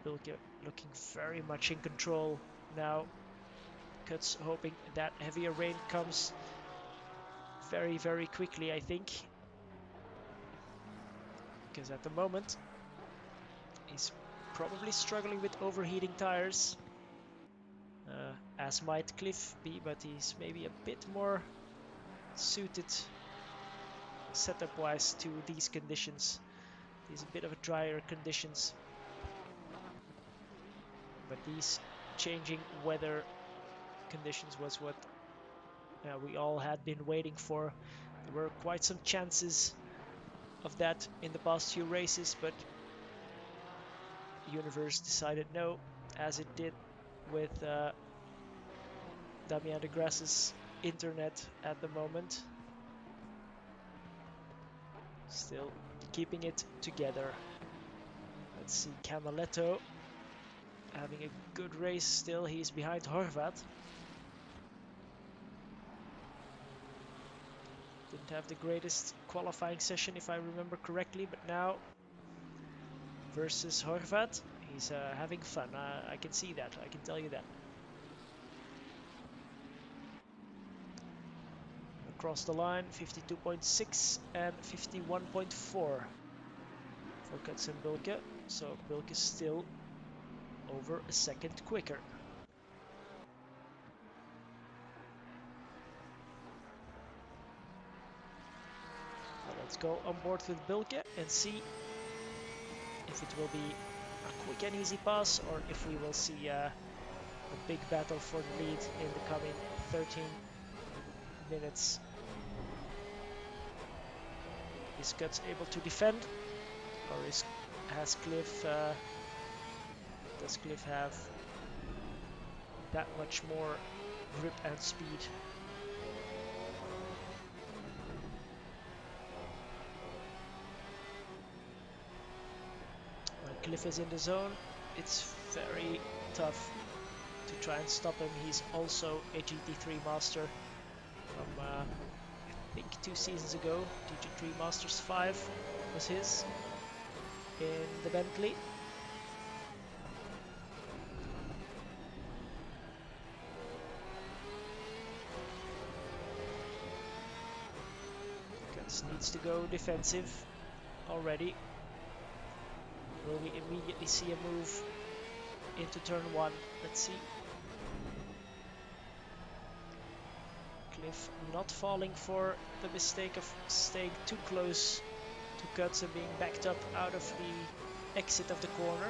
Bilke looking very much in control now. Cuts hoping that heavier rain comes very, very quickly, I think. Because at the moment, he's probably struggling with overheating tires. As might Cliff be, but he's maybe a bit more suited setup-wise to these conditions. These a bit of a drier conditions. But these changing weather conditions was what we all had been waiting for. There were quite some chances of that in the past few races, but the universe decided no, as it did with Damien de Grasse's internet at the moment. Still keeping it together. Let's see, Camaletto having a good race still. He's behind Horvath. Didn't have the greatest qualifying session if I remember correctly, but now versus Horvath, he's having fun. I can see that, I can tell you that. Across the line, 52.6 and 51.4 for Cuts and Bilke. So Bilke still over a second quicker. So let's go on board with Bilke and see if it will be a quick and easy pass, or if we will see a big battle for the lead in the coming 13 minutes. Is Cuts able to defend, or has Cliff? Does Cliff have that much more grip and speed? When Cliff is in the zone, it's very tough to try and stop him. He's also a GT3 master from I think 2 seasons ago. GT3 Masters 5 was his in the Bentley. Cuts needs to go defensive already. Will we immediately see a move into turn 1? Let's see. Cliff not falling for the mistake of staying too close to Cuts and being backed up out of the exit of the corner.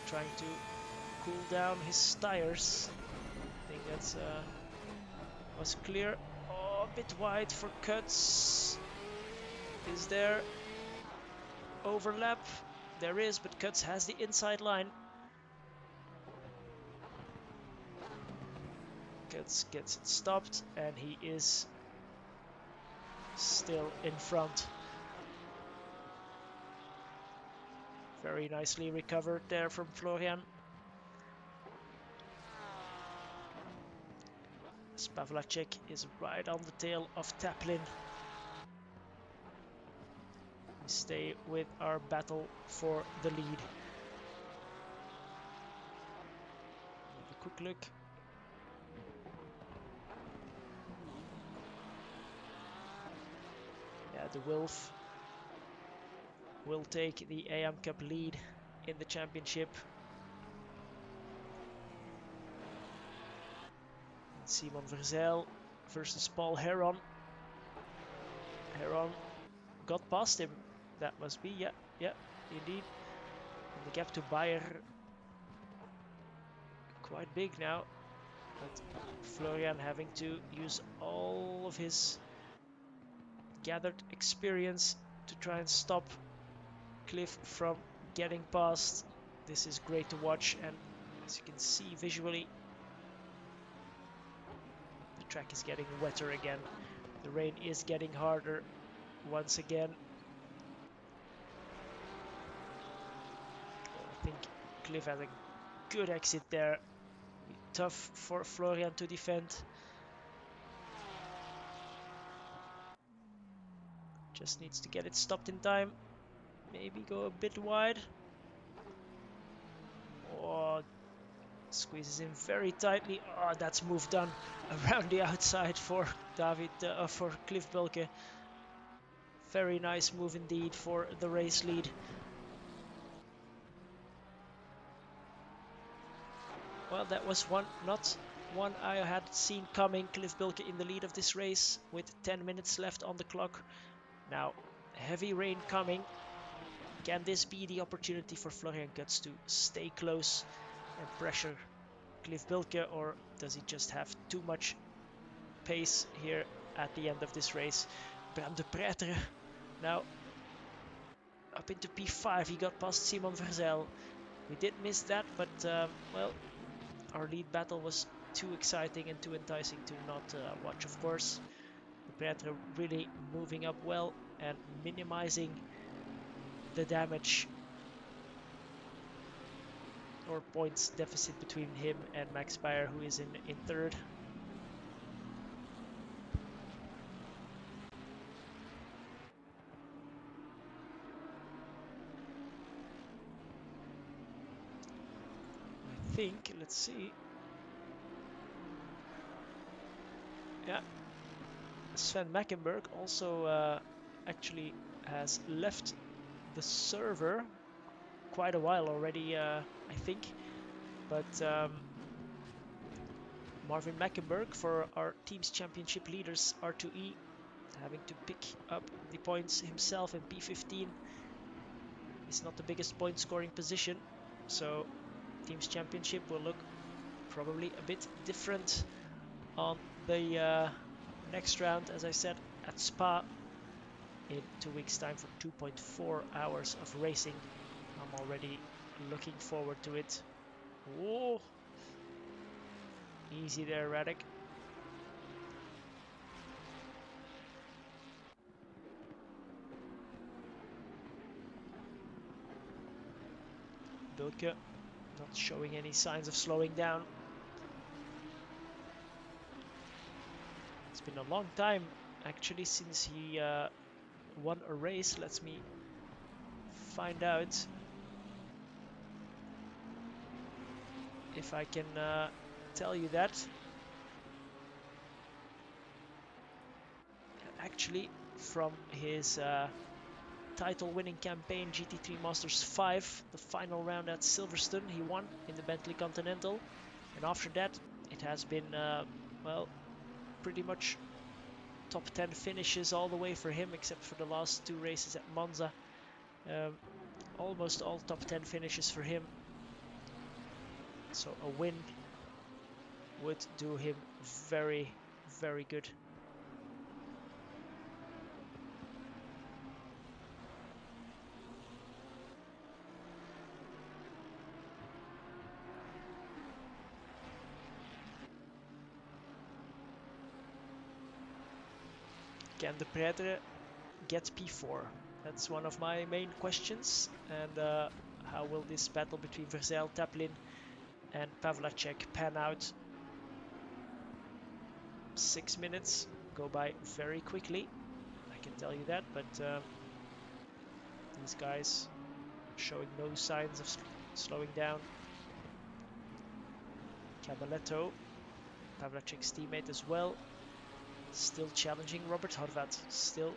trying to cool down his tires. I think that's was clear. Oh, a bit wide for Cuts. Is there overlap? There is, but Cuts has the inside line. Cuts gets it stopped, and he is still in front. Very nicely recovered there from Florian. Pavlacek is right on the tail of Taplin. We stay with our battle for the lead. Have a quick look. Yeah, the Wilf will take the AM Cup lead in the championship. Simon Verzel versus Paul Heron. Heron got past him. That must be, yeah, indeed. And the gap to Bayer quite big now. But Florian having to use all of his gathered experience to try and stop Cliff from getting past. This is great to watch, and as you can see visually, the track is getting wetter again. The rain is getting harder once again. I think Cliff has a good exit there. Tough for Florian to defend. Just needs to get it stopped in time. Maybe go a bit wide. Oh, squeezes in very tightly. Oh, that's move done around the outside for for Cliff Bulke. Very nice move indeed for the race lead. Well, that was not one I had seen coming. Cliff Bulke in the lead of this race with 10 minutes left on the clock. Now, heavy rain coming. Can this be the opportunity for Florian Guts to stay close and pressure Cliff Bulke, or does he just have too much pace here at the end of this race? Bram de Pretre now up into P5. He got past Simon Verzel. We did miss that, but well, our lead battle was too exciting and too enticing to not watch, of course. De Pretre really moving up well and minimizing the damage or points deficit between him and Max Bayer, who is in third. I think, let's see. Yeah, Sven Mackenberg also actually has left the server quite a while already, I think. But Marvin Mackenberg for our team's championship leaders, R2E, having to pick up the points himself in P15. It's not the biggest point scoring position, so team's championship will look probably a bit different on the next round, as I said, at Spa in 2 weeks time for 2.4 hours of racing. I'm already looking forward to it. Whoa, easy there, Radek. Bulke not showing any signs of slowing down. It's been a long time actually since he won a race. Let me find out if I can tell you that. Actually, from his title-winning campaign GT3 Masters 5, the final round at Silverstone, he won in the Bentley Continental, and after that it has been well, pretty much top 10 finishes all the way for him, except for the last 2 races at Monza. Almost all top 10 finishes for him. So a win would do him very, very good. Can the Predator get P4? That's one of my main questions. And how will this battle between Verzel, Taplin and Pavlacek pan out? 6 minutes go by very quickly, I can tell you that, but these guys showing no signs of slowing down. Cavaletto, Pavlacek's teammate as well, still challenging Robert Horvat, still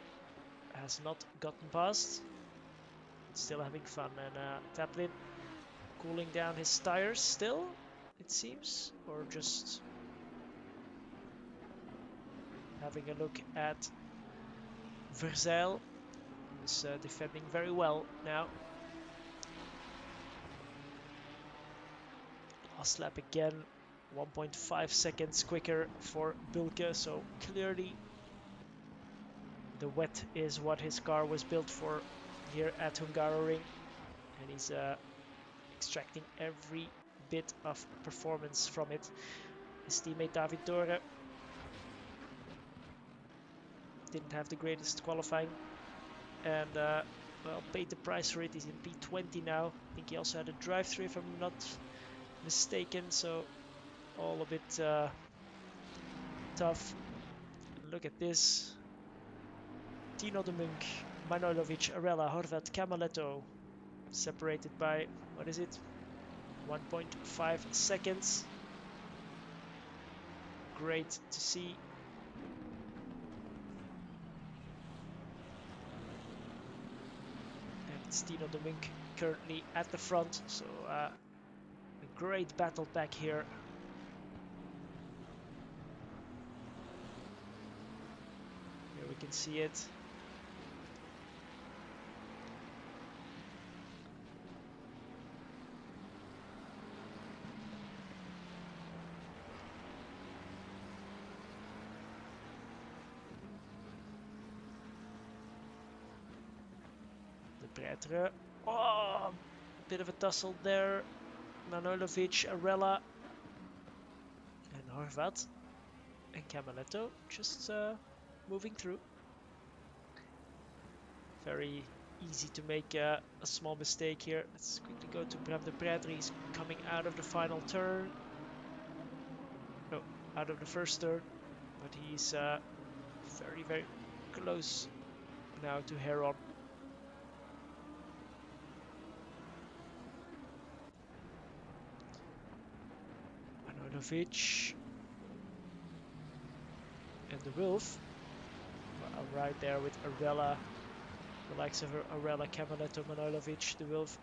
has not gotten past, still having fun, and Taplin cooling down his tires still, it seems, or just having a look at Verzel, who's defending very well now. Last lap again, 1.5 seconds quicker for Bulke, so clearly the wet is what his car was built for here at Hungaroring, and he's extracting every bit of performance from it. His teammate David Dore didn't have the greatest qualifying and well, paid the price for it. He's in P20 now. I think he also had a drive-through if I'm not mistaken, so all a bit tough. Look at this. Tino de Munk, Manojlovic, Arella, Horvat, Camaletto, separated by, what is it, 1.5 seconds. Great to see. And it's Tino de Munk currently at the front, so a great battle back here. Here we can see it. Pretre. Oh, bit of a tussle there. Manojlovic, Arella, and Horvat, and Camaletto just moving through. Very easy to make a small mistake here. Let's quickly go to Bram de Pretre. He's coming out of the final turn. No, out of the first turn, but he's very, very close now to Heron. Manojlovic and the Wolf right there with Arella, the likes of Arella, Camaletto, Manojlovic, the Wolf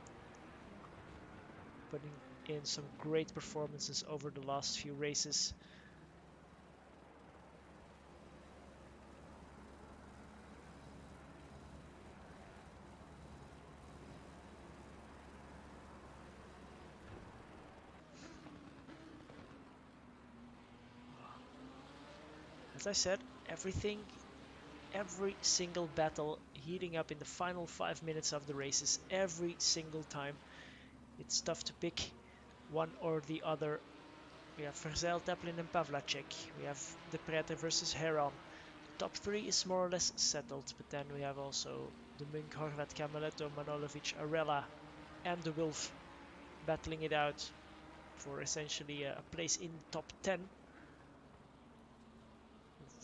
putting in some great performances over the last few races. As I said, every single battle heating up in the final 5 minutes of the races, every single time. It's tough to pick one or the other. We have Verzel, Taplin and Pavlacek. We have De Pretre versus Heron. The top three is more or less settled, but then we have also the Munk, Horvat, Camaletto, Manojlovic, Arella and the Wolf battling it out for essentially a place in the top 10.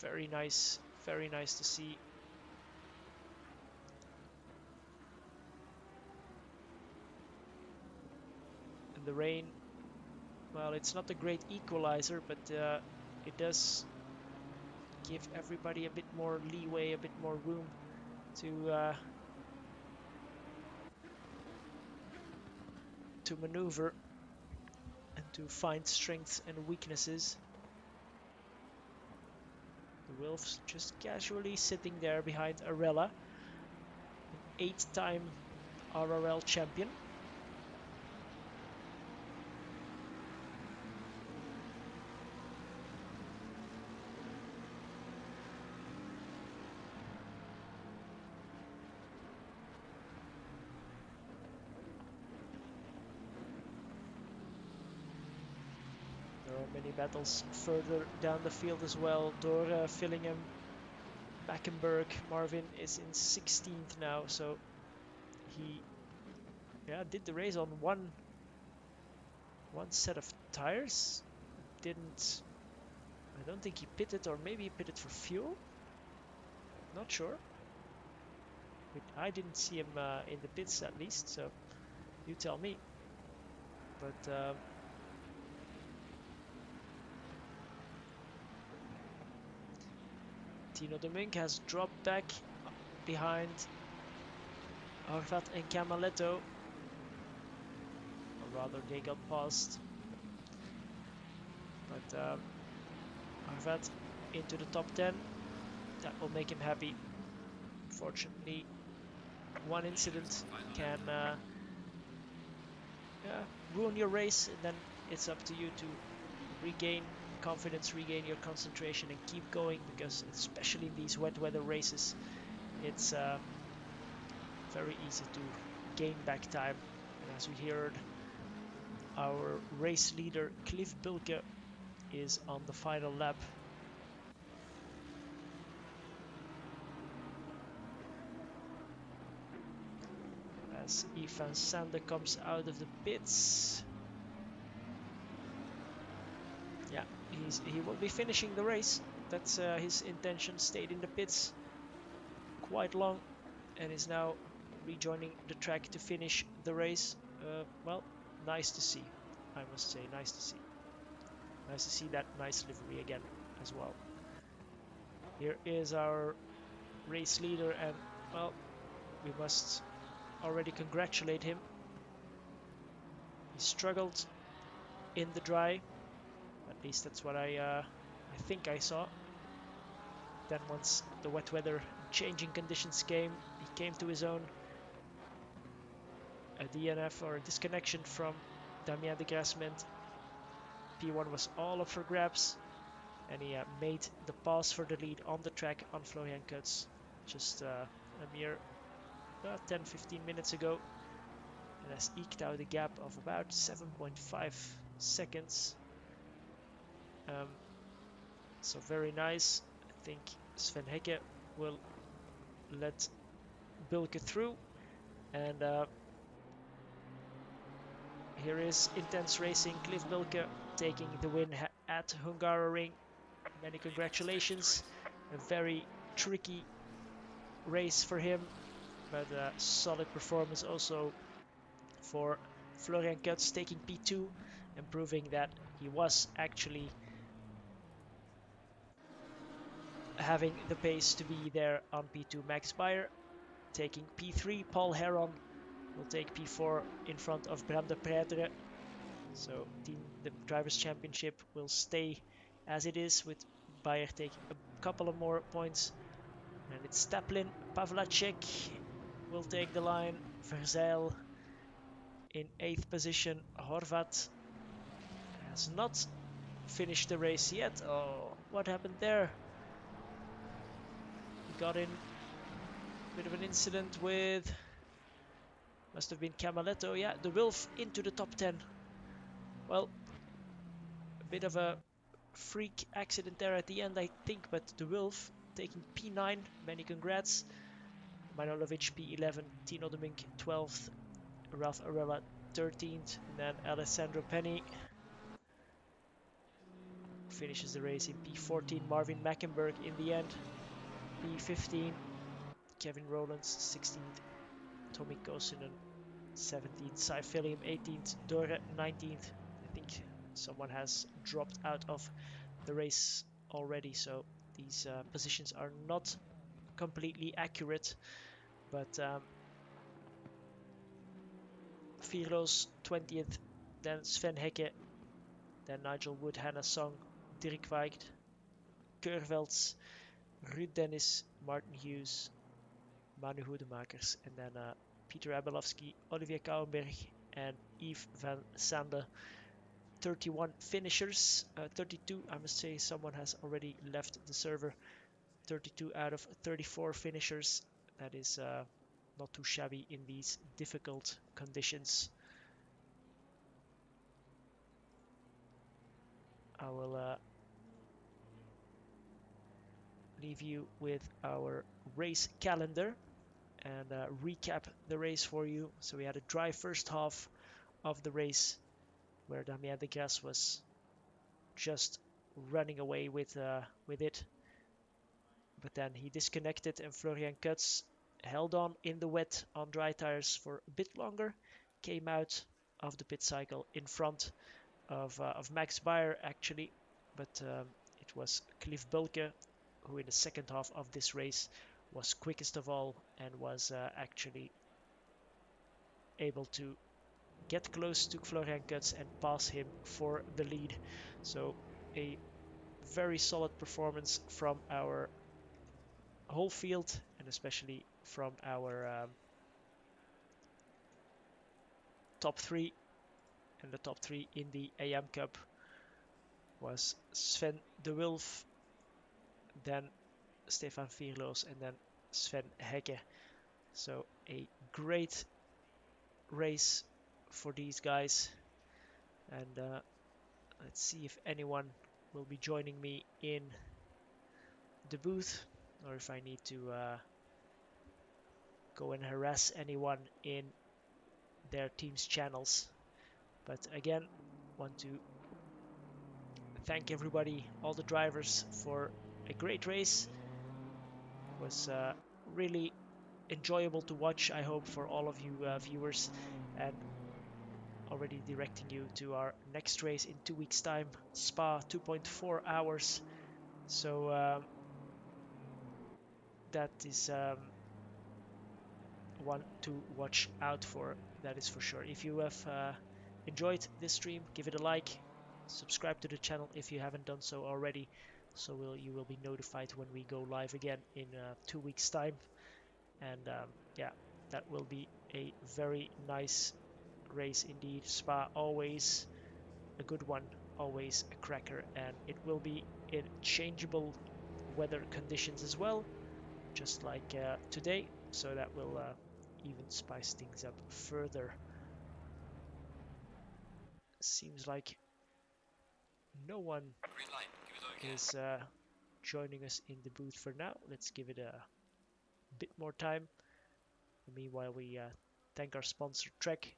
Very nice to see. And the rain, well, it's not a great equalizer, but it does give everybody a bit more leeway, a bit more room to maneuver and to find strengths and weaknesses. The Wolves just casually sitting there behind Arella, an 8-time RRL champion. many battles further down the field as well. Dora, Fillingham, Mackenberg, Marvin is in 16th now, so he did the race on one set of tires. I don't think he pitted, or maybe he pitted for fuel. Not sure. But I didn't see him in the pits at least, so you tell me. But Tino Domingue has dropped back behind Horvat and Camaletto. Or rather, they got passed. But Horvat into the top 10. That will make him happy. Unfortunately, one incident can ruin your race, and then it's up to you to regain confidence, regain your concentration, and keep going, because especially in these wet weather races, it's very easy to gain back time. And as we heard, our race leader Cliff Bilke is on the final lap. As Yves Van Sande comes out of the pits. Yeah, he will be finishing the race. That's his intention. Stayed in the pits quite long and is now rejoining the track to finish the race. Well, nice to see, I must say. Nice to see. Nice to see that nice livery again as well. Here is our race leader, and well, we must already congratulate him. He struggled in the dry. At least that's what I think I saw. Then once the wet weather and changing conditions came, he came to his own. A DNF, or a disconnection, from Damien de Grasse meant P1 was all up for grabs, and he made the pass for the lead on the track on Florian Kuts just a mere 10-15 minutes ago, and has eked out a gap of about 7.5 seconds. So very nice. I think Sven Hecke will let Bilke through, and here is intense racing. Cliff Bilke taking the win at Hungaroring. Many congratulations. A very tricky race for him, but a solid performance also for Florian Kuts, taking P2 and proving that he was actually having the pace to be there on P2. Max Bayer taking P3. Paul Heron will take P4 in front of Bram de Pretre. So the Drivers' Championship will stay as it is, with Bayer taking a couple of more points. And it's Staplin, Pavlacek will take the line. Verzeil in 8th position. Horvat has not finished the race yet. Oh, what happened there? He got in a bit of an incident with, must have been Camaletto. Yeah, De Wulf into the top 10. Well, a bit of a freak accident there at the end, I think, but De Wulf taking P9. Many congrats. Manojlovic P11, Tino Domingue 12th, Ralph Arella 13th, and then Alessandro Penny finishes the race in P14. Marvin Mackenberg in the end, P15. Kevin Rowlands 16th, Tommy Kosunen 17th, Cy Filliam 18th, Dore 19th. I think someone has dropped out of the race already, so these positions are not completely accurate, but Virlo's 20th, then Sven Hecke, then Nigel Wood, Hannah Song, Dirk Weigt, Keurvelds, Ruud Dennis, Martin Hughes, Manu Hoedemakers, and then Peter Abelovsky, Olivier Kouwenberg, and Yves Van Sande. 31 finishers, 32, I must say someone has already left the server. 32 out of 34 finishers. That is not too shabby in these difficult conditions. I will leave you with our race calendar and recap the race for you. So we had a dry first half of the race where Damien de Grasse was just running away with it, but then he disconnected and Florian Kutz held on in the wet on dry tires for a bit longer, came out of the pit cycle in front of Max Bayer actually, but it was Cliff Bulke who in the second half of this race was quickest of all and was actually able to get close to Florian Kutz and pass him for the lead. So a very solid performance from our whole field and especially from our top three. And the top three in the AM Cup was Sven de Wulf, then Stefan Vierloos, and then Sven Hecke. So a great race for these guys. And let's see if anyone will be joining me in the booth or if I need to go and harass anyone in their team's channels. But again, want to thank everybody, all the drivers, for a great race. It was really enjoyable to watch, I hope, for all of you viewers, and already directing you to our next race in 2 weeks time, Spa, 2.4 hours. So that is one to watch out for, that is for sure. If you have enjoyed this stream, give it a like, subscribe to the channel if you haven't done so already, so you will be notified when we go live again in 2 weeks time. And yeah, that will be a very nice race indeed. Spa, always a good one, always a cracker, and it will be in changeable weather conditions as well, just like today, so that will even spice things up further. Seems like no one Green light. Give it all you can. is joining us in the booth for now. Let's give it a bit more time. Meanwhile, we thank our sponsor Trek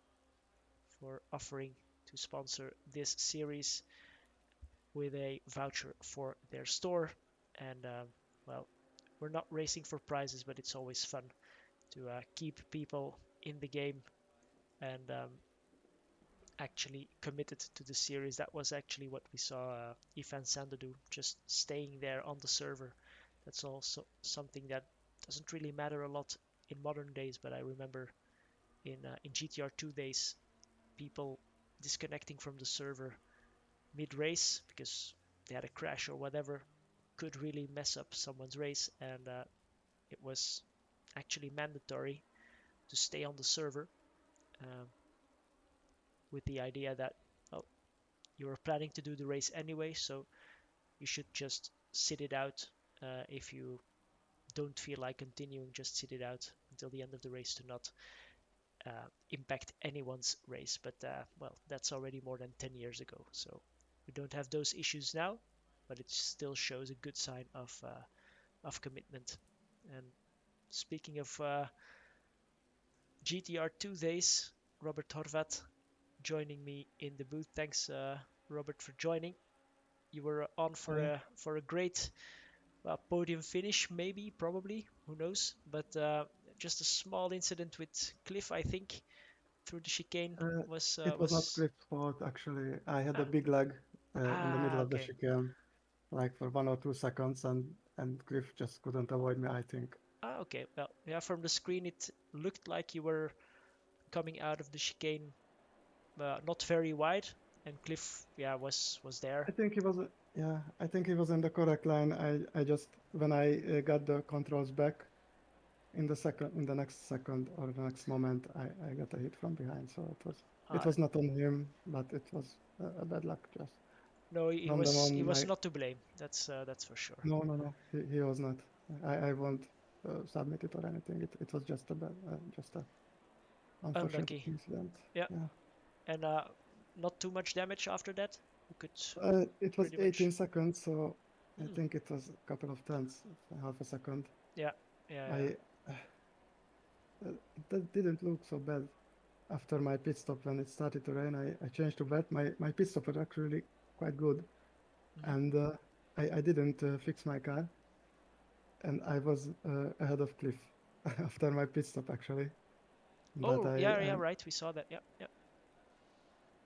for offering to sponsor this series with a voucher for their store. And well, we're not racing for prizes, but it's always fun to keep people in the game and actually committed to the series. That was actually what we saw Ifan Sander do, just staying there on the server. That's also something that doesn't really matter a lot in modern days, but I remember in GTR2 days, people disconnecting from the server mid-race because they had a crash or whatever could really mess up someone's race, and it was actually mandatory to stay on the server with the idea that, well, you were planning to do the race anyway, so you should just sit it out. If you don't feel like continuing, just sit it out until the end of the race to not impact anyone's race. But well, that's already more than 10 years ago, so we don't have those issues now, but it still shows a good sign of commitment. And speaking of GTR2 days, Robert Horvat joining me in the booth. Thanks, Robert, for joining. You were on for a great podium finish, maybe, probably, who knows? But just a small incident with Cliff, I think, through the chicane was. It was not Cliff's fault, actually. I had a big lag in the middle of the chicane, like for 1 or 2 seconds, and Cliff just couldn't avoid me, I think. Okay. Well, yeah, from the screen it looked like you were coming out of the chicane not very wide, and Cliff, was there. I think he was, I think he was in the correct line. I just, when I got the controls back, in the next second or the next moment, I got a hit from behind. So it was not on him, but it was a bad luck just. No, he was not to blame. That's for sure. No, he was not. I won't submit it or anything. It was just a unfortunate Unlucky incident. Yeah. And not too much damage after that. who could It was pretty much. 18 seconds, so I Hmm. think it was a couple of tenths, half a second. Yeah, yeah, yeah. I That didn't look so bad. After my pit stop, when it started to rain, I changed to wet. My pit stop was actually quite good, Mhm. and I didn't fix my car, and I was ahead of Cliff after my pit stop actually. But Oh, yeah, yeah, right. We saw that. Yeah, yeah.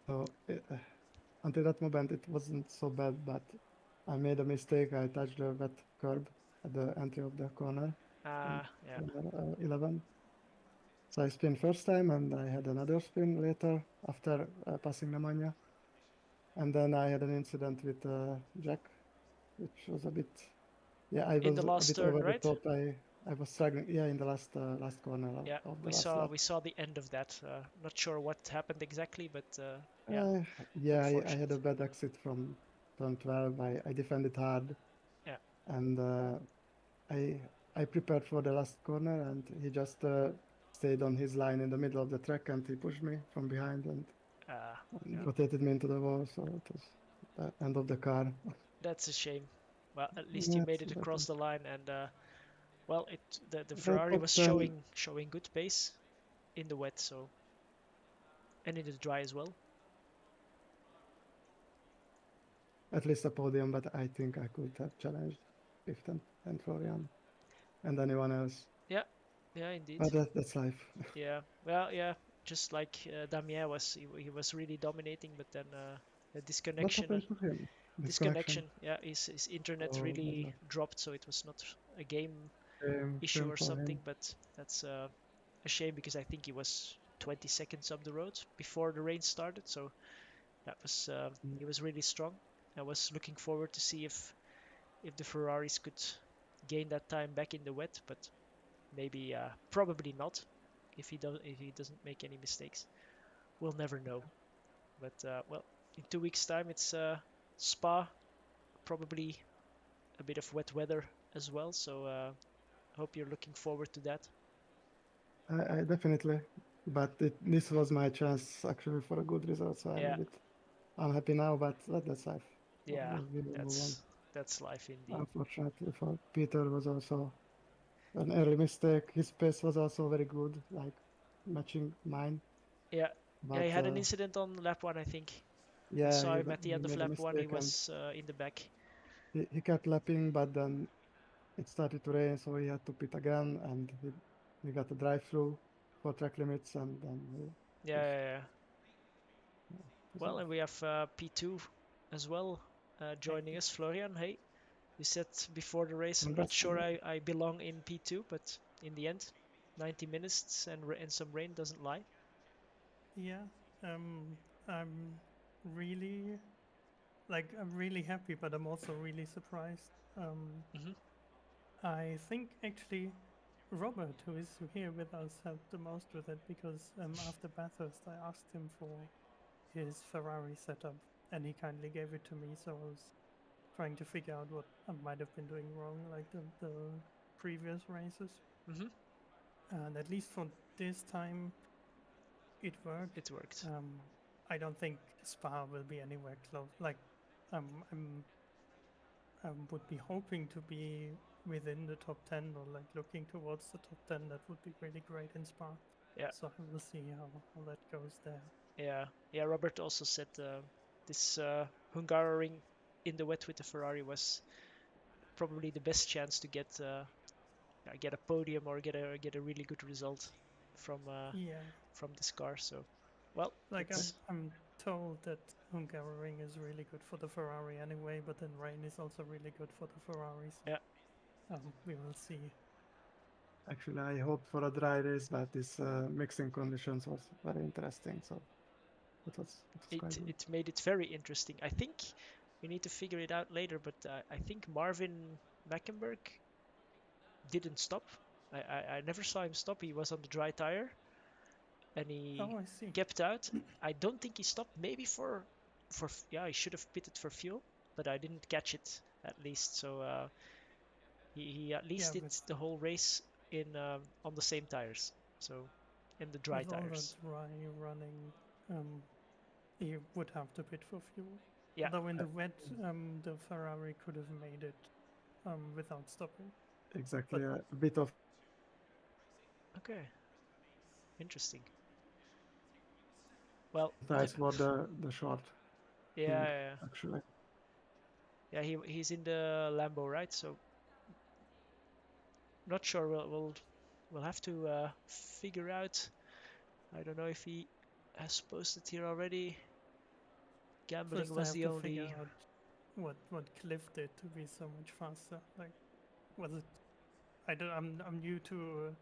so until that moment it wasn't so bad, but I made a mistake. I touched the wet curb at the entry of the corner in Yeah. corner 11. So I spin first time, and I had another spin later after passing Nemanja. And then I had an incident with Jack, which was a bit, yeah, I In the was a last bit turn, over the right? top. I was struggling, yeah, in the last corner Yeah, of the we last saw lap. we saw the end of that. Not sure what happened exactly, but yeah, Uh, yeah, I had unfortunate. a bad exit from turn 12. I defended hard, Yeah. and I I prepared for the last corner, and he just stayed on his line in the middle of the track, and he pushed me from behind and Yeah. rotated me into the wall. So it was the end of the car. That's a shame. Well, at least you made Yes, it that across was the line, and well, the the Ferrari top was 10. showing good pace in the wet, so and in the dry as well. At least a podium, but I think I could have challenged fifth and Florian and anyone else. Yeah, yeah, indeed. But that's life. Yeah, well, yeah, just like Damien was, he was really dominating, but then the What disconnection, happened to him? Disconnection. yeah, his internet Oh my really god. dropped, so it was not a game issue Shame or for something, him. but that's a shame because I think he was 20 seconds up the road before the rain started, so that was he was really strong. I was looking forward to see if the Ferraris could gain that time back in the wet, but maybe probably not if he doesn't make any mistakes. We'll never know. But well, in 2 weeks' time it's Spa, probably a bit of wet weather as well. So hope you're looking forward to that. I definitely. But this was my chance actually for a good result, so I'm a Yeah, bit unhappy now, but that's life. yeah, We will move on. that's life indeed. Unfortunately for Peter was also an early mistake. His pace was also very good, like matching mine. Yeah, yeah, But he had an incident on lap one, I think. I yeah, saw him at the he end of made a lap one. He mistake, and was in the back. he kept lapping, but then it started to rain, so he had to pit again, and he got a drive-through for track limits, and then he Yeah, was, yeah, yeah. was Well, off. and we have P2 as well joining us. Florian, hey, you said before the race, I'm not Congrats, sure Florian. I belong in P2, but in the end, 90 minutes and some rain doesn't lie. Yeah, I'm really I'm really happy, but I'm also really surprised. Hmm. I think actually Robert, who is here with us, helped the most with it because after Bathurst, I asked him for his Ferrari setup, and he kindly gave it to me. So I was trying to figure out what I might have been doing wrong, like the previous races. Hmm. And at least for this time, it worked. It worked. I don't think Spa will be anywhere close. Like, I'm I would be hoping to be within the top 10 or like looking towards the top 10. That would be really great in Spa. Yeah, So I will see how that goes there. yeah, yeah. Robert also said this Hungaroring in the wet with the Ferrari was probably the best chance to get a podium or get a really good result from uh, Yeah, from this car. So, well, like it's I'm told that Hungaroring is really good for the Ferrari anyway, but then rain is also really good for the Ferrari. So yeah. we will see. Actually, I hoped for a dry race, but this mixing conditions was very interesting, so it was quite good. It made it very interesting. I think we need to figure it out later, but I think Marvin Mackenberg didn't stop. I never saw him stop. He was on the dry tire and he Oh, I see. kept out. I don't think he stopped. Maybe for yeah, he should have pitted for fuel, but I didn't catch it at least. So he at Yeah, least did the whole race in on the same tires. So in the dry with all the tires. dry running, you would have to pit for fuel. Yeah. Although in the wet, the Ferrari could have made it without stopping. Exactly, But a bit of Okay. Interesting. Well, tires for the short yeah, thing, yeah, yeah. actually. Yeah, he's in the Lambo, right? So not sure. We'll have to figure out. I don't know if he has posted here already. Gambling first I was have the to figure only. out what Cliff did to be so much faster. Like, was it? I'm new to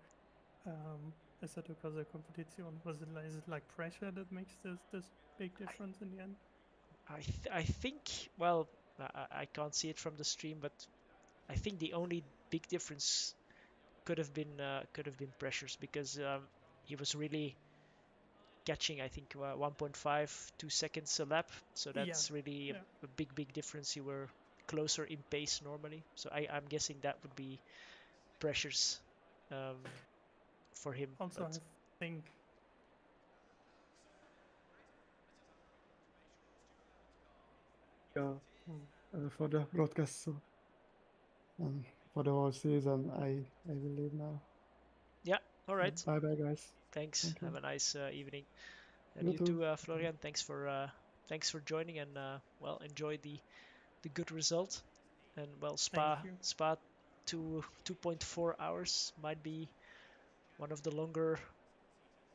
Assetto Corsa Competition. Is it like pressure that makes this big I difference in the end? I think. Well, I can't see it from the stream, but I think the only big difference could have been pressures because he was really catching. I think 1.5 2 seconds a lap, so Yeah, that's really yeah. a big difference. You were closer in pace normally, so I'm guessing that would be pressures um, for him. Also, But I think Yeah, hmm, for the broadcast, so for the whole season, I will leave now. yeah, all hmm. right. Bye bye, guys. Thanks. Thank you. Have a nice evening. And You you too. too, Florian. Thanks for joining and well, enjoy the good result. And well, Thank you. Spa 2.4 hours might be one of the longer,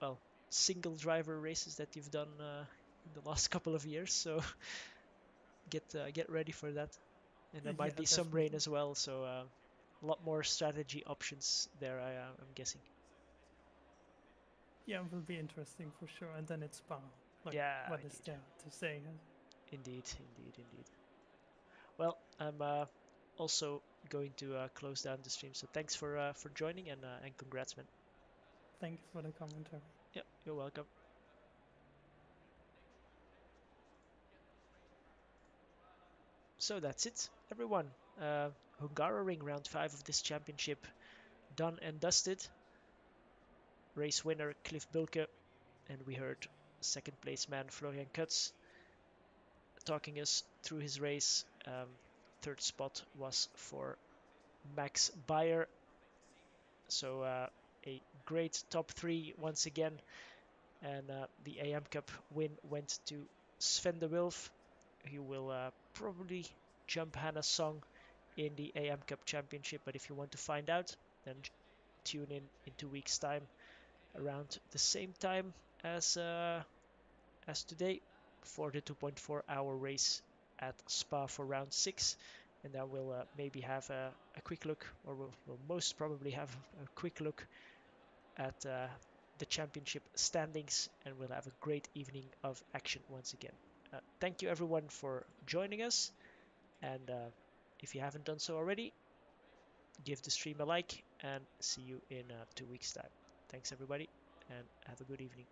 well, single driver races that you've done in the last couple of years. So get ready for that. And there might Yeah, be some rain definitely. as well. So a lot more strategy options there. I'm guessing. Yeah, it will be interesting for sure. And then it's Spa. Like, Yeah, what is indeed, there to say? indeed. Well, I'm also going to close down the stream. So thanks for joining and congrats, man. Thank you for the commentary. Yeah, you're welcome. So that's it, everyone. Hungaroring round 5 of this championship done and dusted. Race winner Cliff Bilke, and we heard second place man Florian Kutz talking us through his race. Third spot was for Max Bayer. So a great top 3 once again. And the AM Cup win went to Sven de Wilf. He will probably jump Hannah Song in the AM Cup Championship. But if you want to find out, then tune in 2 weeks' time around the same time as today for the 2.4-hour race at Spa for round 6. And then we'll maybe have a quick look, or we'll most probably have a quick look at the championship standings, and we'll have a great evening of action once again. Thank you everyone for joining us, and if you haven't done so already, give the stream a like, and see you in 2 weeks' time. Thanks everybody, and have a good evening.